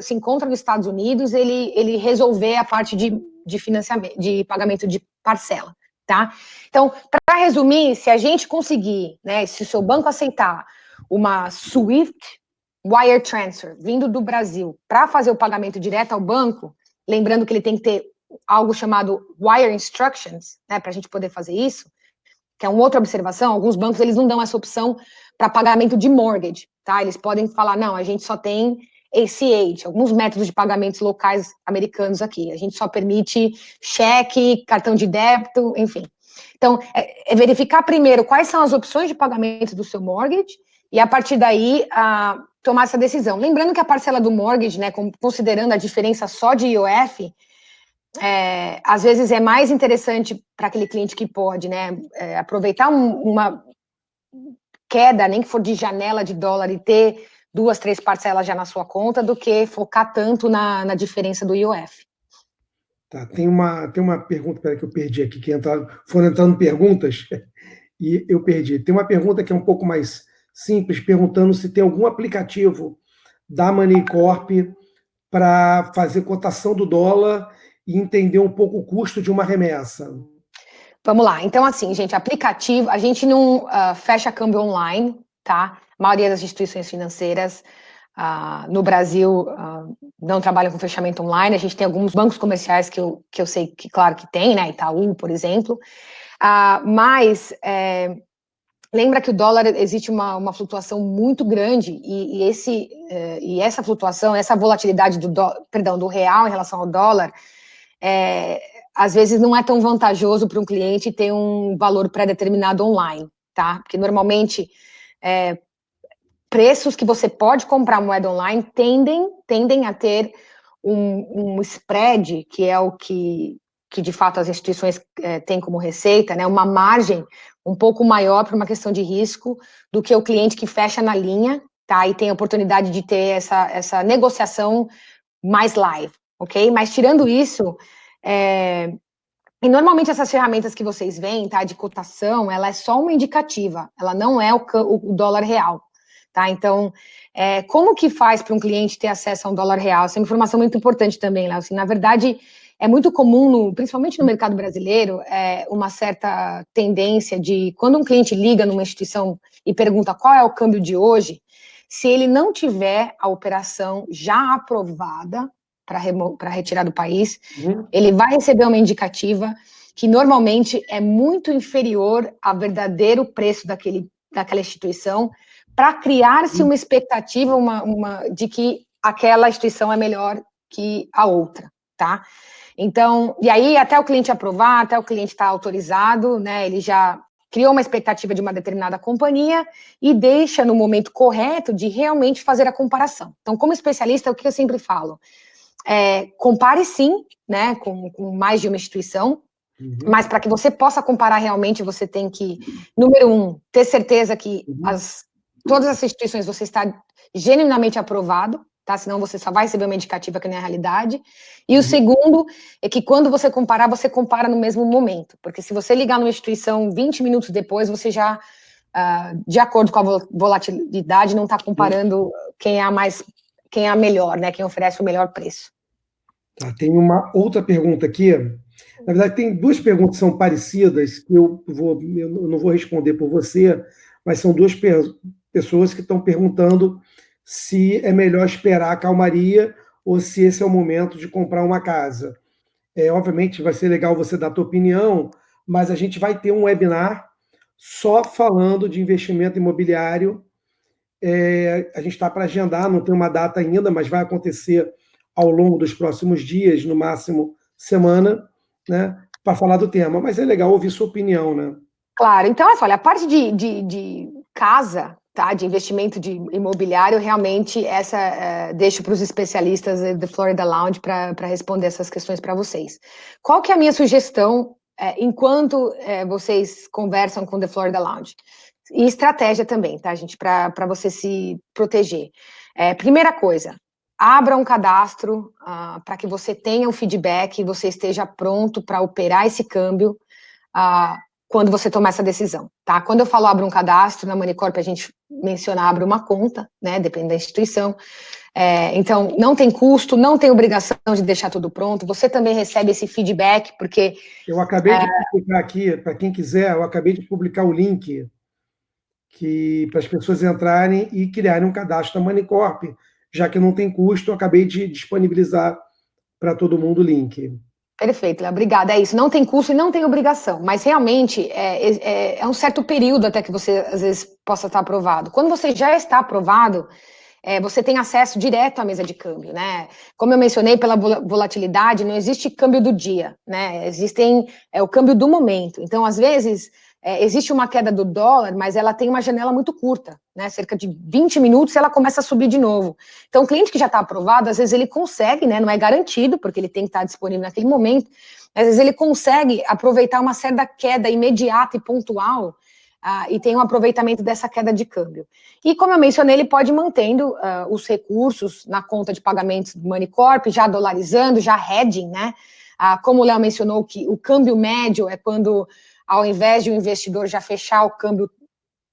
se encontra nos Estados Unidos, ele resolver a parte de financiamento, de pagamento de parcela, tá? Então, para resumir, se a gente conseguir, né, se o seu banco aceitar uma SWIFT Wire Transfer vindo do Brasil para fazer o pagamento direto ao banco, lembrando que ele tem que ter algo chamado Wire Instructions, né, para a gente poder fazer isso, que é uma outra observação, alguns bancos eles não dão essa opção para pagamento de mortgage, tá? Eles podem falar, não, a gente só tem ACH, alguns métodos de pagamentos locais americanos aqui, a gente só permite cheque, cartão de débito, enfim. Então, é verificar primeiro quais são as opções de pagamento do seu mortgage e, a partir daí, tomar essa decisão. Lembrando que a parcela do mortgage, né, considerando a diferença só de IOF, às vezes é mais interessante para aquele cliente que pode, né, aproveitar uma queda, nem que for de janela de dólar e ter 2, 3 parcelas já na sua conta, do que focar tanto na diferença do IOF.
Tá, tem uma pergunta, peraí, que eu perdi aqui, foram entrando perguntas e eu perdi. Tem uma pergunta que é um pouco mais simples, perguntando se tem algum aplicativo da Moneycorp para fazer cotação do dólar e entender um pouco o custo de uma remessa.
Vamos lá. Então, assim, gente, aplicativo, a gente não fecha câmbio online, tá? A maioria das instituições financeiras no Brasil não trabalham com fechamento online. A gente tem alguns bancos comerciais que eu sei que, claro, que tem, né? Itaú, por exemplo. Mas lembra que o dólar existe uma flutuação muito grande e essa flutuação, essa volatilidade do real em relação ao dólar, às vezes não é tão vantajoso para um cliente ter um valor pré-determinado online, tá? Porque normalmente preços que você pode comprar moeda online tendem a ter um spread, que é o que de fato as instituições têm como receita, né? Uma margem um pouco maior para uma questão de risco do que o cliente que fecha na linha, tá? E tem a oportunidade de ter essa negociação mais live, ok? Mas tirando isso, e normalmente essas ferramentas que vocês veem, tá, de cotação, ela é só uma indicativa, ela não é o dólar real, tá? Então, como que faz para um cliente ter acesso a um dólar real? Essa é uma informação muito importante também, Léo. Assim, na verdade, é muito comum, principalmente no mercado brasileiro, uma certa tendência de, quando um cliente liga numa instituição e pergunta qual é o câmbio de hoje, se ele não tiver a operação já aprovada para retirar do país, ele vai receber uma indicativa que normalmente é muito inferior ao verdadeiro preço daquela instituição, para criar-se uma expectativa de que aquela instituição é melhor que a outra, tá? Então, e aí até o cliente aprovar, até o cliente estar autorizado, né, ele já criou uma expectativa de uma determinada companhia e deixa no momento correto de realmente fazer a comparação. Então, como especialista, o que eu sempre falo? Compare sim, né, com mais de uma instituição, mas para que você possa comparar realmente, você tem que, número 1, ter certeza que todas as instituições você está genuinamente aprovado, tá? Senão você só vai receber uma indicativa que não é a realidade. E o segundo é que quando você compara no mesmo momento, porque se você ligar numa instituição 20 minutos depois, você já, de acordo com a volatilidade, não está comparando quem é a melhor, né? Quem oferece o melhor preço.
Tá, tem uma outra pergunta aqui. Na verdade, tem duas perguntas que são parecidas, que eu não vou responder por você, mas são duas pessoas que estão perguntando se é melhor esperar a calmaria ou se esse é o momento de comprar uma casa. Obviamente, vai ser legal você dar a tua opinião, mas a gente vai ter um webinar só falando de investimento imobiliário. A gente está para agendar, não tem uma data ainda, mas vai acontecer ao longo dos próximos dias, no máximo semana, né, para falar do tema. Mas é legal ouvir sua opinião, né?
Claro, então, olha, a parte de casa, tá, de investimento de imobiliário, realmente deixo para os especialistas do Florida Lounge para responder essas questões para vocês. Qual que é a minha sugestão enquanto vocês conversam com o The Florida Lounge? E estratégia também, tá, gente, para você se proteger. Primeira coisa, abra um cadastro para que você tenha o feedback e você esteja pronto para operar esse câmbio quando você tomar essa decisão, tá? Quando eu falo abra um cadastro, na Manicorp a gente menciona abra uma conta, né, depende da instituição. Então, não tem custo, não tem obrigação de deixar tudo pronto, você também recebe esse feedback, porque...
Eu acabei de publicar aqui, para quem quiser, eu acabei de publicar o link para as pessoas entrarem e criarem um cadastro na Manicorp, já que não tem custo, eu acabei de disponibilizar para todo mundo o link.
Perfeito, Léo, obrigada. É isso, não tem custo e não tem obrigação, mas realmente é um certo período até que você, às vezes, possa estar aprovado. Quando você já está aprovado, você tem acesso direto à mesa de câmbio, né? Como eu mencionei, pela volatilidade, não existe câmbio do dia, né? O câmbio do momento. Então, às vezes, existe uma queda do dólar, mas ela tem uma janela muito curta, né? Cerca de 20 minutos ela começa a subir de novo. Então, o cliente que já está aprovado, às vezes ele consegue, né? Não é garantido, porque ele tem que estar disponível naquele momento, mas às vezes ele consegue aproveitar uma certa queda imediata e pontual, e tem um aproveitamento dessa queda de câmbio. E, como eu mencionei, ele pode ir mantendo os recursos na conta de pagamentos do Manicorp, já dolarizando, já hedging, né? Como o Léo mencionou, que o câmbio médio é quando, ao invés de o investidor já fechar o câmbio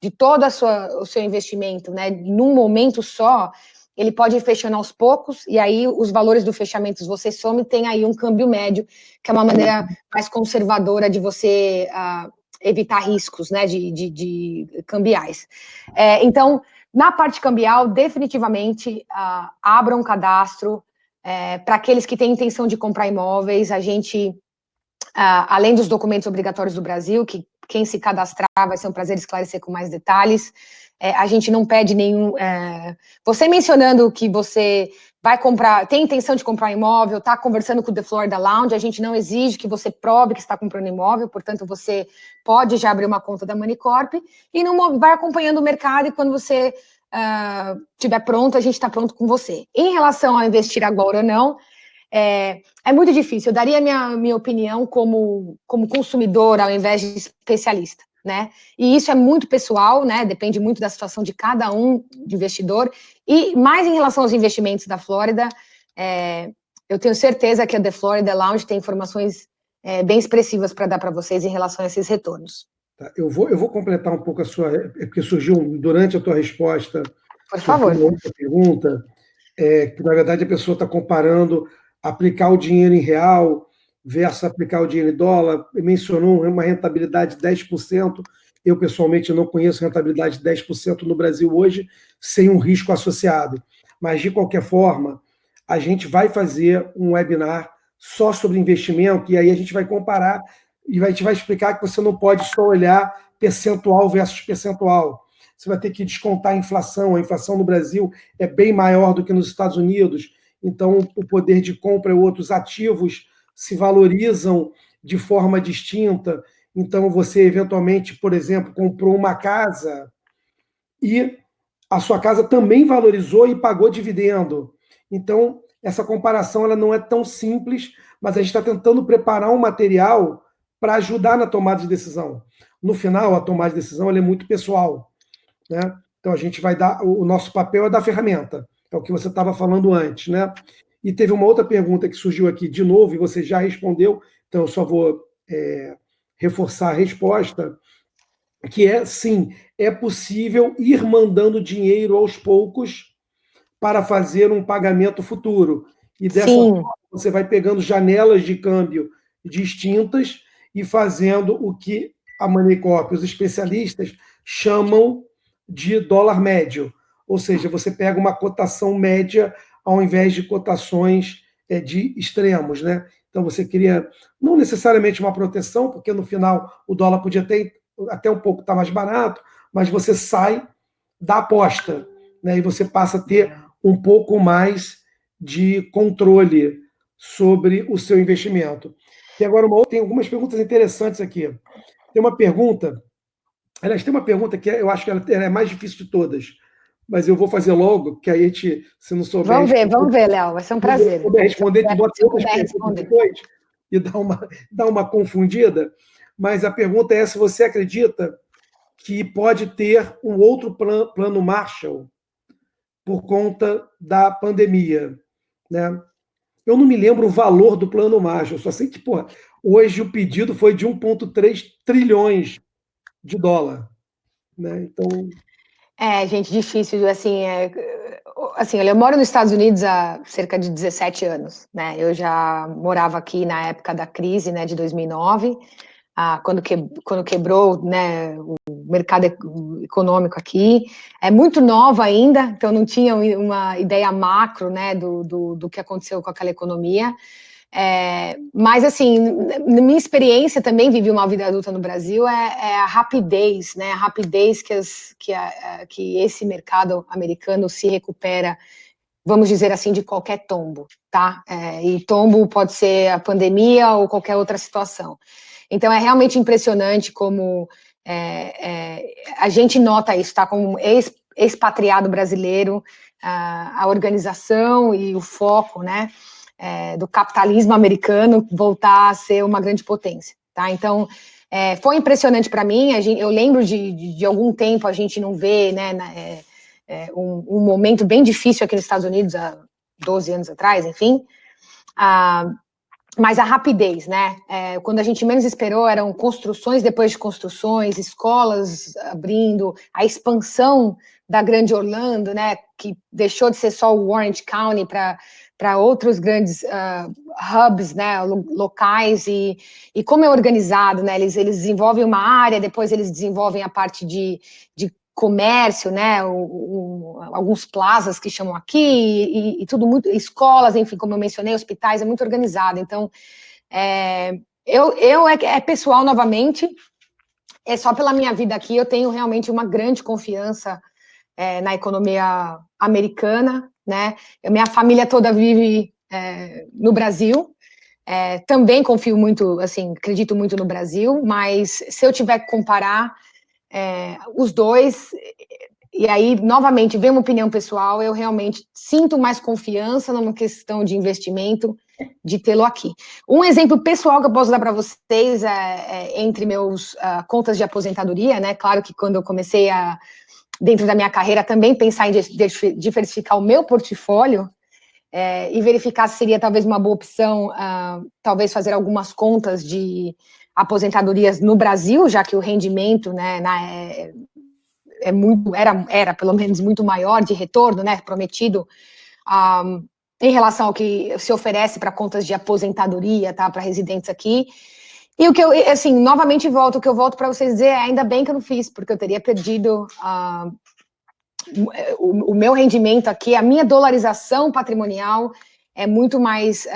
de todo o seu investimento, né, num momento só, ele pode ir fechando aos poucos, e aí os valores do fechamento você soma e tem aí um câmbio médio, que é uma maneira mais conservadora de você evitar riscos, né, de cambiais. Então, na parte cambial, definitivamente, abra um cadastro para aqueles que têm intenção de comprar imóveis. A gente, além dos documentos obrigatórios do Brasil, que quem se cadastrar vai ser um prazer esclarecer com mais detalhes, a gente não pede nenhum... Você mencionando que você vai comprar, tem intenção de comprar um imóvel, está conversando com o The Florida Lounge, a gente não exige que você prove que está comprando imóvel, portanto, você pode já abrir uma conta da Manicorp e vai acompanhando o mercado, e quando você estiver pronto, a gente está pronto com você. Em relação a investir agora ou não, é muito difícil. Eu daria minha opinião como consumidor ao invés de especialista, né? E isso é muito pessoal, né? Depende muito da situação de cada um, de investidor. E mais em relação aos investimentos da Flórida, eu tenho certeza que a The Florida Lounge tem informações bem expressivas para dar para vocês em relação a esses retornos.
Tá, eu vou completar um pouco a sua... porque surgiu durante a tua resposta...
Por favor.
Uma outra pergunta, que na verdade a pessoa está comparando aplicar o dinheiro em real versus aplicar o dinheiro em dólar. Mencionou uma rentabilidade de 10%. Eu, pessoalmente, não conheço rentabilidade de 10% no Brasil hoje, sem um risco associado. Mas, de qualquer forma, a gente vai fazer um webinar só sobre investimento, e aí a gente vai comparar e a gente vai explicar que você não pode só olhar percentual versus percentual. Você vai ter que descontar a inflação. A inflação no Brasil é bem maior do que nos Estados Unidos, então o poder de compra e outros ativos se valorizam de forma distinta. Então você, eventualmente, por exemplo, comprou uma casa e a sua casa também valorizou e pagou dividendo. Então, essa comparação ela não é tão simples, mas a gente está tentando preparar um material para ajudar na tomada de decisão. No final, a tomada de decisão ela é muito pessoal, né? Então, a gente vai dar... O nosso papel é dar ferramenta. É o que você estava falando antes, né? E teve uma outra pergunta que surgiu aqui de novo, e você já respondeu, então eu só vou reforçar a resposta, que é, sim, é possível ir mandando dinheiro aos poucos para fazer um pagamento futuro. E dessa forma, você vai pegando janelas de câmbio distintas e fazendo o que a Money Corp, os especialistas, chamam de dólar médio. Ou seja, você pega uma cotação média ao invés de cotações de extremos, né? Então você cria, não necessariamente uma proteção, porque no final o dólar podia até um pouco estar mais barato, mas você sai da aposta, né? E você passa a ter um pouco mais de controle sobre o seu investimento. E agora tem algumas perguntas interessantes aqui. Tem uma pergunta, aliás, tem uma pergunta que eu acho que ela é mais difícil de todas, mas eu vou fazer logo, que aí a gente, se não souber...
Vamos ver, Léo, vai ser um prazer.
Se souber responder, te bota outras perguntas depois e dá uma confundida. Mas a pergunta é se você acredita que pode ter um outro plano Marshall por conta da pandemia, né? Eu não me lembro o valor do plano Marshall, só sei que, hoje o pedido foi de 1,3 trilhões de dólar, né? Então...
gente, difícil, assim, eu moro nos Estados Unidos há cerca de 17 anos, né? Eu já morava aqui na época da crise, né, de 2009, quando quebrou, né, o mercado econômico aqui. É muito nova ainda, então não tinha uma ideia macro, né, do que aconteceu com aquela economia. Mas, assim, na minha experiência também, vivi uma vida adulta no Brasil, a rapidez, né? A rapidez que esse mercado americano se recupera, vamos dizer assim, de qualquer tombo, tá? E tombo pode ser a pandemia ou qualquer outra situação. Então, é realmente impressionante como a gente nota isso, tá? Como expatriado brasileiro, a organização e o foco, né? Do capitalismo americano voltar a ser uma grande potência, tá? Então, foi impressionante para mim. Eu lembro de algum tempo a gente não vê, né, um momento bem difícil aqui nos Estados Unidos, há 12 anos atrás, enfim. Mas a rapidez, né? Quando a gente menos esperou, eram construções depois de construções, escolas abrindo, a expansão da Grande Orlando, né? Que deixou de ser só o Orange County para outros grandes hubs, né, locais, e como é organizado, né, eles desenvolvem uma área, depois eles desenvolvem a parte de comércio, né, alguns plazas que chamam aqui, e tudo muito, escolas, enfim, como eu mencionei, hospitais, é muito organizado. Então, é pessoal novamente, é só pela minha vida aqui, eu tenho realmente uma grande confiança na economia americana, né? Minha família toda vive no Brasil, também confio muito, assim, acredito muito no Brasil, mas se eu tiver que comparar os dois, e aí, novamente, vem uma opinião pessoal, eu realmente sinto mais confiança numa questão de investimento de tê-lo aqui. Um exemplo pessoal que eu posso dar para vocês entre meus contas de aposentadoria, né? Claro que quando eu comecei dentro da minha carreira, também pensar em diversificar o meu portfólio e verificar se seria talvez uma boa opção, talvez fazer algumas contas de aposentadorias no Brasil, já que o rendimento, né, era pelo menos muito maior de retorno, né, prometido, em relação ao que se oferece para contas de aposentadoria, tá, para residentes aqui. E o que eu, assim, novamente o que eu volto para vocês dizer é ainda bem que eu não fiz, porque eu teria perdido o meu rendimento aqui, a minha dolarização patrimonial é muito mais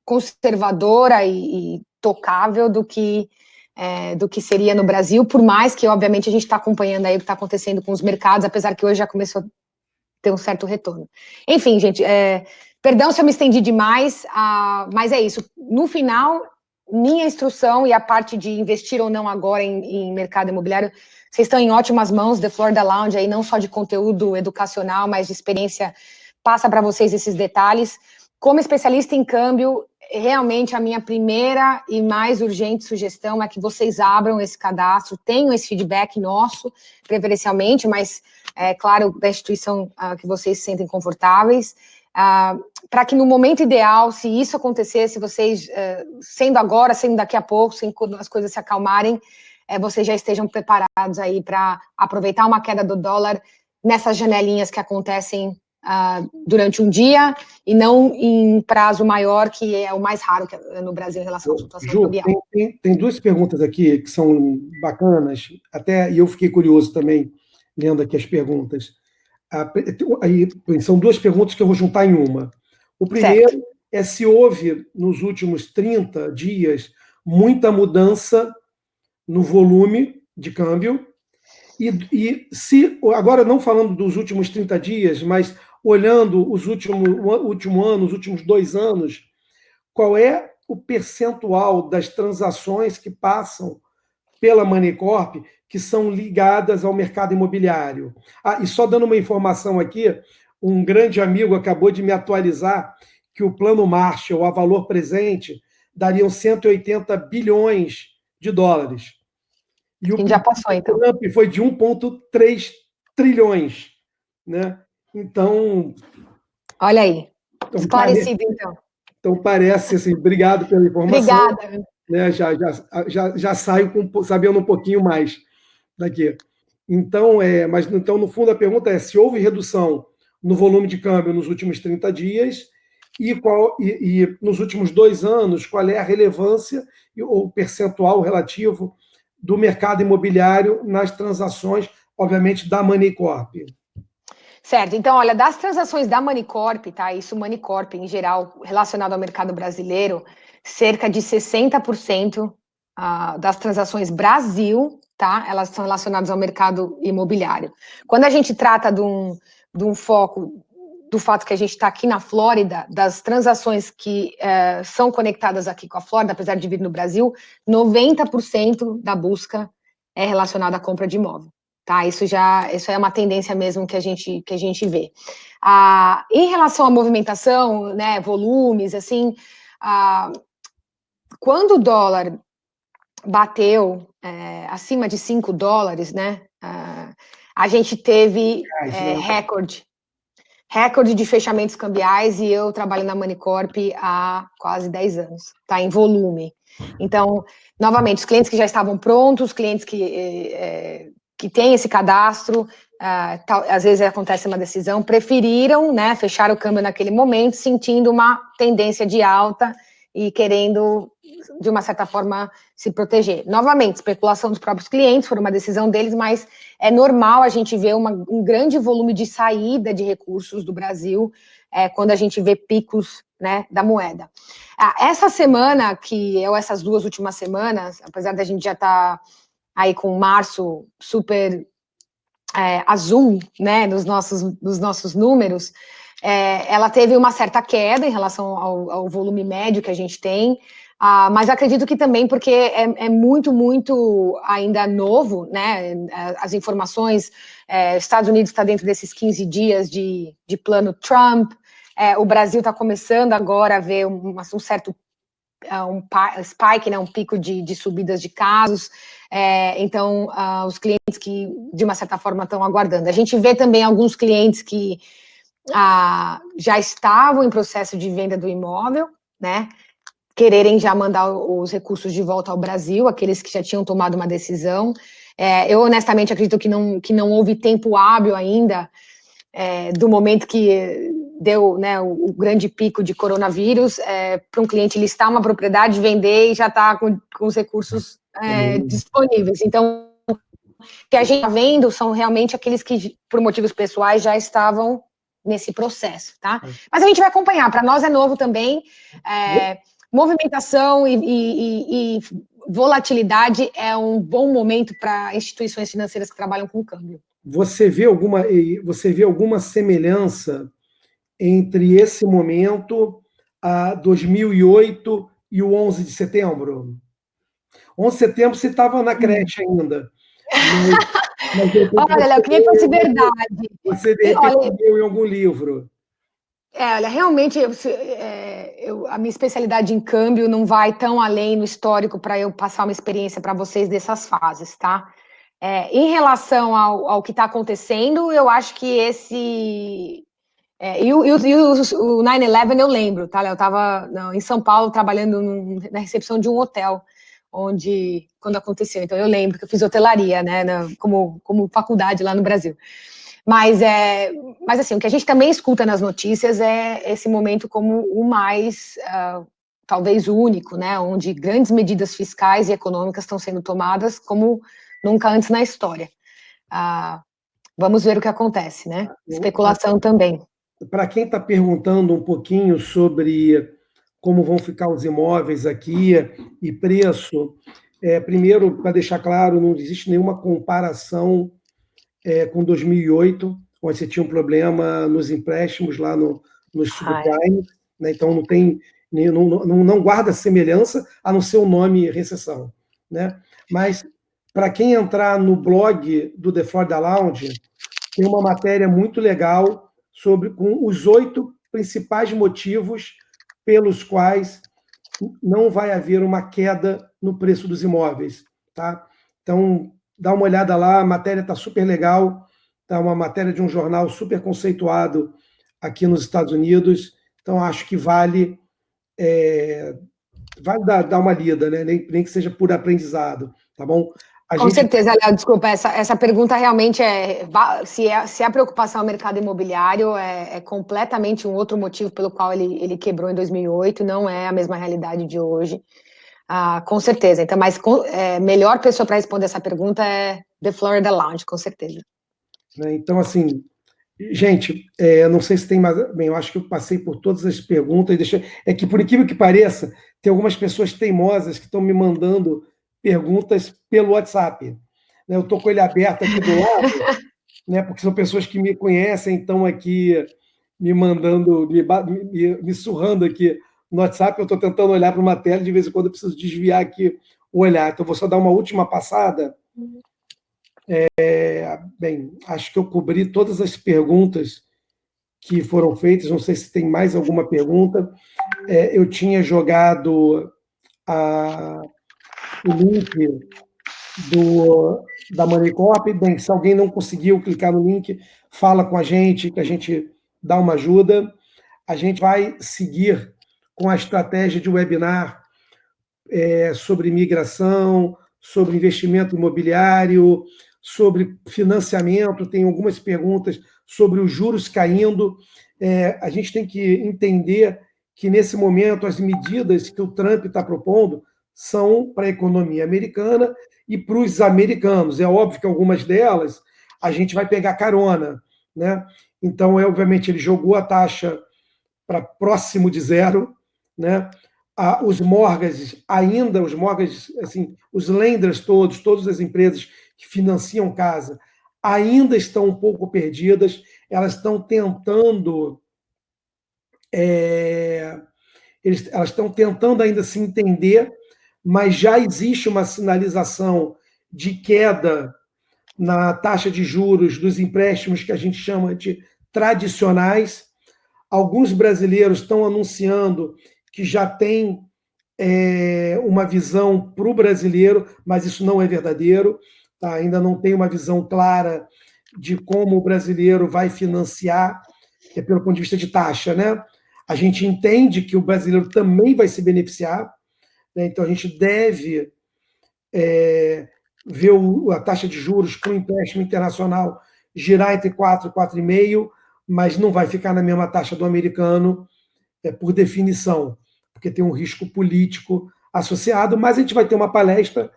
conservadora e tocável do que seria no Brasil, por mais que, obviamente, a gente está acompanhando aí o que está acontecendo com os mercados, apesar que hoje já começou a ter um certo retorno. Enfim, gente, perdão se eu me estendi demais, mas é isso. No final, minha instrução e a parte de investir ou não agora em mercado imobiliário, vocês estão em ótimas mãos. The Florida Lounge, aí não só de conteúdo educacional, mas de experiência, passa para vocês esses detalhes. Como especialista em câmbio, realmente a minha primeira e mais urgente sugestão é que vocês abram esse cadastro, tenham esse feedback nosso, preferencialmente, mas, claro, da instituição que vocês se sentem confortáveis, para que no momento ideal, se isso acontecesse, vocês, sendo agora, sendo daqui a pouco, quando as coisas se acalmarem, vocês já estejam preparados aí para aproveitar uma queda do dólar nessas janelinhas que acontecem durante um dia e não em prazo maior, que é o mais raro no Brasil em relação à flutuação cambial.
Tem duas perguntas aqui que são bacanas, até, e eu fiquei curioso também, lendo aqui as perguntas. Aí, são duas perguntas que eu vou juntar em uma. O primeiro
Certo.
é se houve, nos últimos 30 dias, muita mudança no volume de câmbio, e se, agora não falando dos últimos 30 dias, mas olhando o último ano, os últimos 2 anos, qual é o percentual das transações que passam pela Moneycorp que são ligadas ao mercado imobiliário. E só dando uma informação aqui, um grande amigo acabou de me atualizar que o Plano Marshall, a valor presente, dariam 180 bilhões de dólares. E o
já passou, então.
Trump foi de 1,3 trilhões. Né? Então...
Olha aí. Esclarecido, então.
Então, parece, assim, obrigado pela informação.
Obrigada.
Né? Já saio sabendo um pouquinho mais daqui. Então, então, no fundo, a pergunta é se houve redução no volume de câmbio nos últimos 30 dias e nos últimos 2 anos, qual é a relevância ou o percentual relativo do mercado imobiliário nas transações, obviamente, da Moneycorp.
Certo, então, olha, das transações da Moneycorp, tá? Isso, Moneycorp, em geral, relacionado ao mercado brasileiro, cerca de 60% das transações Brasil, tá? Elas são relacionadas ao mercado imobiliário. Quando a gente trata de um foco do fato que a gente está aqui na Flórida, das transações que são conectadas aqui com a Flórida, apesar de vir no Brasil, 90% da busca é relacionada à compra de imóvel. Tá, isso é uma tendência mesmo que a gente vê. Em relação à movimentação, né, volumes, assim, quando o dólar bateu acima de $5, né, a gente teve recorde de fechamentos cambiais, e eu trabalho na Moneycorp há quase 10 anos, tá, em volume. Então, novamente, os clientes que já estavam prontos, clientes que tem esse cadastro, às vezes acontece uma decisão, preferiram, né, fechar o câmbio naquele momento, sentindo uma tendência de alta e querendo, de uma certa forma, se proteger. Novamente, especulação dos próprios clientes, foi uma decisão deles, mas é normal a gente ver um grande volume de saída de recursos do Brasil quando a gente vê picos, né, da moeda. Essa semana, essas 2 últimas semanas, apesar da gente já estar aí com março super azul, né, nos nossos números, ela teve uma certa queda em relação ao volume médio que a gente tem, mas acredito que também porque é muito, muito ainda novo, né, as informações, Estados Unidos está dentro desses 15 dias de plano Trump, o Brasil está começando agora a ver um certo spike, né, um pico de subidas de casos, então os clientes que de uma certa forma estão aguardando. A gente vê também alguns clientes que já estavam em processo de venda do imóvel, né, quererem já mandar os recursos de volta ao Brasil, aqueles que já tinham tomado uma decisão. Eu honestamente acredito que não houve tempo hábil ainda do momento que deu, né, o grande pico de coronavírus, para um cliente listar uma propriedade, vender e já está com os recursos disponíveis. Então, o que a gente está vendo são realmente aqueles que, por motivos pessoais, já estavam nesse processo, tá? Mas a gente vai acompanhar, para nós é novo também, movimentação e volatilidade é um bom momento para instituições financeiras que trabalham com câmbio.
Você vê alguma semelhança entre esse momento, 2008 e o 11 de setembro? 11 de setembro você estava na creche ainda.
Olha, eu queria que fosse verdade.
Você, de repente, leu em algum livro.
Olha, realmente, a minha especialidade em câmbio não vai tão além no histórico para eu passar uma experiência para vocês dessas fases, tá? Em relação ao que está acontecendo, eu acho que esse... o 9/11 eu lembro, tá? Eu estava em São Paulo trabalhando na recepção de um hotel, quando aconteceu. Então eu lembro que eu fiz hotelaria, né, como faculdade lá no Brasil. Mas assim, o que a gente também escuta nas notícias é esse momento como o mais, talvez o único, né, onde grandes medidas fiscais e econômicas estão sendo tomadas como nunca antes na história. Vamos ver o que acontece, né? Especulação também.
Para quem está perguntando um pouquinho sobre como vão ficar os imóveis aqui e preço, primeiro, para deixar claro, não existe nenhuma comparação com 2008, onde você tinha um problema nos empréstimos lá nos subprime, né? Então não guarda semelhança, a não ser o nome recessão, né? Mas para quem entrar no blog do The Florida Lounge, tem uma matéria muito legal com os 8 principais motivos pelos quais não vai haver uma queda no preço dos imóveis, tá? Então, dá uma olhada lá, a matéria está super legal, tá uma matéria de um jornal super conceituado aqui nos Estados Unidos, então acho que vale dar uma lida, né? Nem que seja por aprendizado, tá bom?
Com certeza, Léo, desculpa, essa pergunta realmente se a preocupação é o mercado imobiliário, é completamente um outro motivo pelo qual ele quebrou em 2008, não é a mesma realidade de hoje, com certeza. Então, mas melhor pessoa para responder essa pergunta é The Florida Lounge, com certeza.
Então, assim, gente, não sei se tem mais. Bem, eu acho que eu passei por todas as perguntas. É que, por incrível que pareça, tem algumas pessoas teimosas que estão me mandando perguntas pelo WhatsApp. Eu estou com ele aberto aqui do lado, né, porque são pessoas que me conhecem, estão aqui me mandando, me surrando aqui no WhatsApp. Eu estou tentando olhar para uma tela, de vez em quando eu preciso desviar aqui o olhar. Então, vou só dar uma última passada. Bem, acho que eu cobri todas as perguntas que foram feitas. Não sei se tem mais alguma pergunta. Eu tinha jogado o link da Moneycorp. Bem, se alguém não conseguiu clicar no link, fala com a gente, que a gente dá uma ajuda. A gente vai seguir com a estratégia de webinar sobre migração, sobre investimento imobiliário, sobre financiamento. Tem algumas perguntas sobre os juros caindo. A gente tem que entender que, nesse momento, as medidas que o Trump está propondo são para a economia americana e para os americanos. É óbvio que algumas delas a gente vai pegar carona, né? Então, obviamente, ele jogou a taxa para próximo de zero, né? Os mortgages, assim, os lenders todas as empresas que financiam casa, ainda estão um pouco perdidas. Elas estão tentando elas estão tentando ainda se entender, mas já existe uma sinalização de queda na taxa de juros dos empréstimos que a gente chama de tradicionais. Alguns brasileiros estão anunciando que já tem uma visão para o brasileiro, mas isso não é verdadeiro, tá? Ainda não tem uma visão clara de como o brasileiro vai financiar, pelo ponto de vista de taxa, né? A gente entende que o brasileiro também vai se beneficiar, né? Então a gente deve ver a taxa de juros para o empréstimo internacional girar entre 4 e 4,5%, mas não vai ficar na mesma taxa do americano, por definição, porque tem um risco político associado. Mas a gente vai ter uma palestra,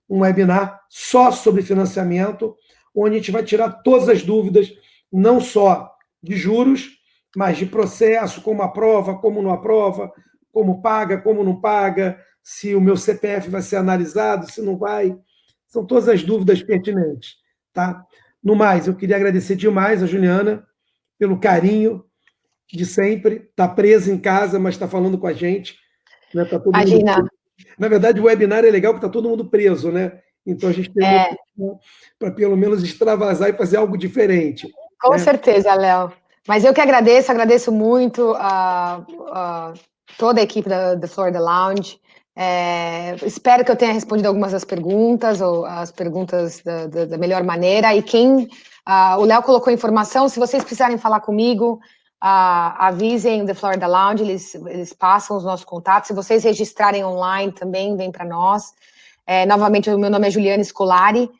um webinar só sobre financiamento, onde a gente vai tirar todas as dúvidas, não só de juros, mas de processo, como aprova, como não aprova, como paga, como não paga, se o meu CPF vai ser analisado, se não vai. São todas as dúvidas pertinentes, tá? No mais, eu queria agradecer demais a Juliana pelo carinho de sempre. Está presa em casa, mas está falando com a gente, né? Tá todo
Imagina.
mundo... Na verdade, o webinar é legal porque está todo mundo preso, né? Então a gente tem para pelo menos extravasar e fazer algo diferente.
Com certeza, Léo. Mas eu que agradeço muito a toda a equipe da Florida Lounge. Espero que eu tenha respondido algumas das perguntas, ou as perguntas da melhor maneira. E o Léo colocou informação, se vocês precisarem falar comigo, avisem o The Florida Lounge, eles passam os nossos contatos. Se vocês registrarem online também, vem para nós. Novamente, o meu nome é Juliana Scolari.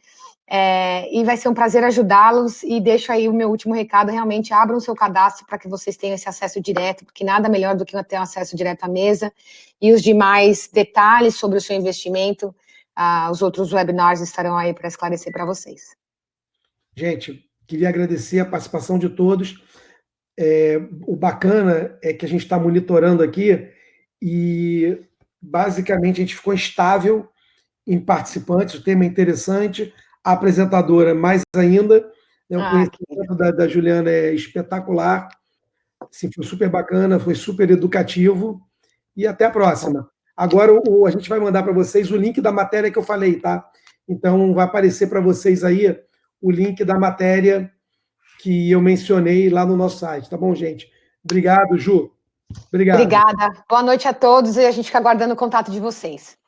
E vai ser um prazer ajudá-los, e deixo aí o meu último recado, realmente abram o seu cadastro para que vocês tenham esse acesso direto, porque nada melhor do que ter um acesso direto à mesa, e os demais detalhes sobre o seu investimento, os outros webinars estarão aí para esclarecer para vocês.
Gente, queria agradecer a participação de todos. O bacana é que a gente está monitorando aqui e, basicamente, a gente ficou estável em participantes, o tema é interessante, a apresentadora mais ainda, né, o conhecimento da Juliana é espetacular, assim, foi super bacana, foi super educativo, e até a próxima. Agora a gente vai mandar para vocês o link da matéria que eu falei, tá? Então vai aparecer para vocês aí o link da matéria que eu mencionei lá no nosso site, tá bom, gente? Obrigado, Ju. Obrigado.
Obrigada. Boa noite a todos, e a gente fica aguardando o contato de vocês.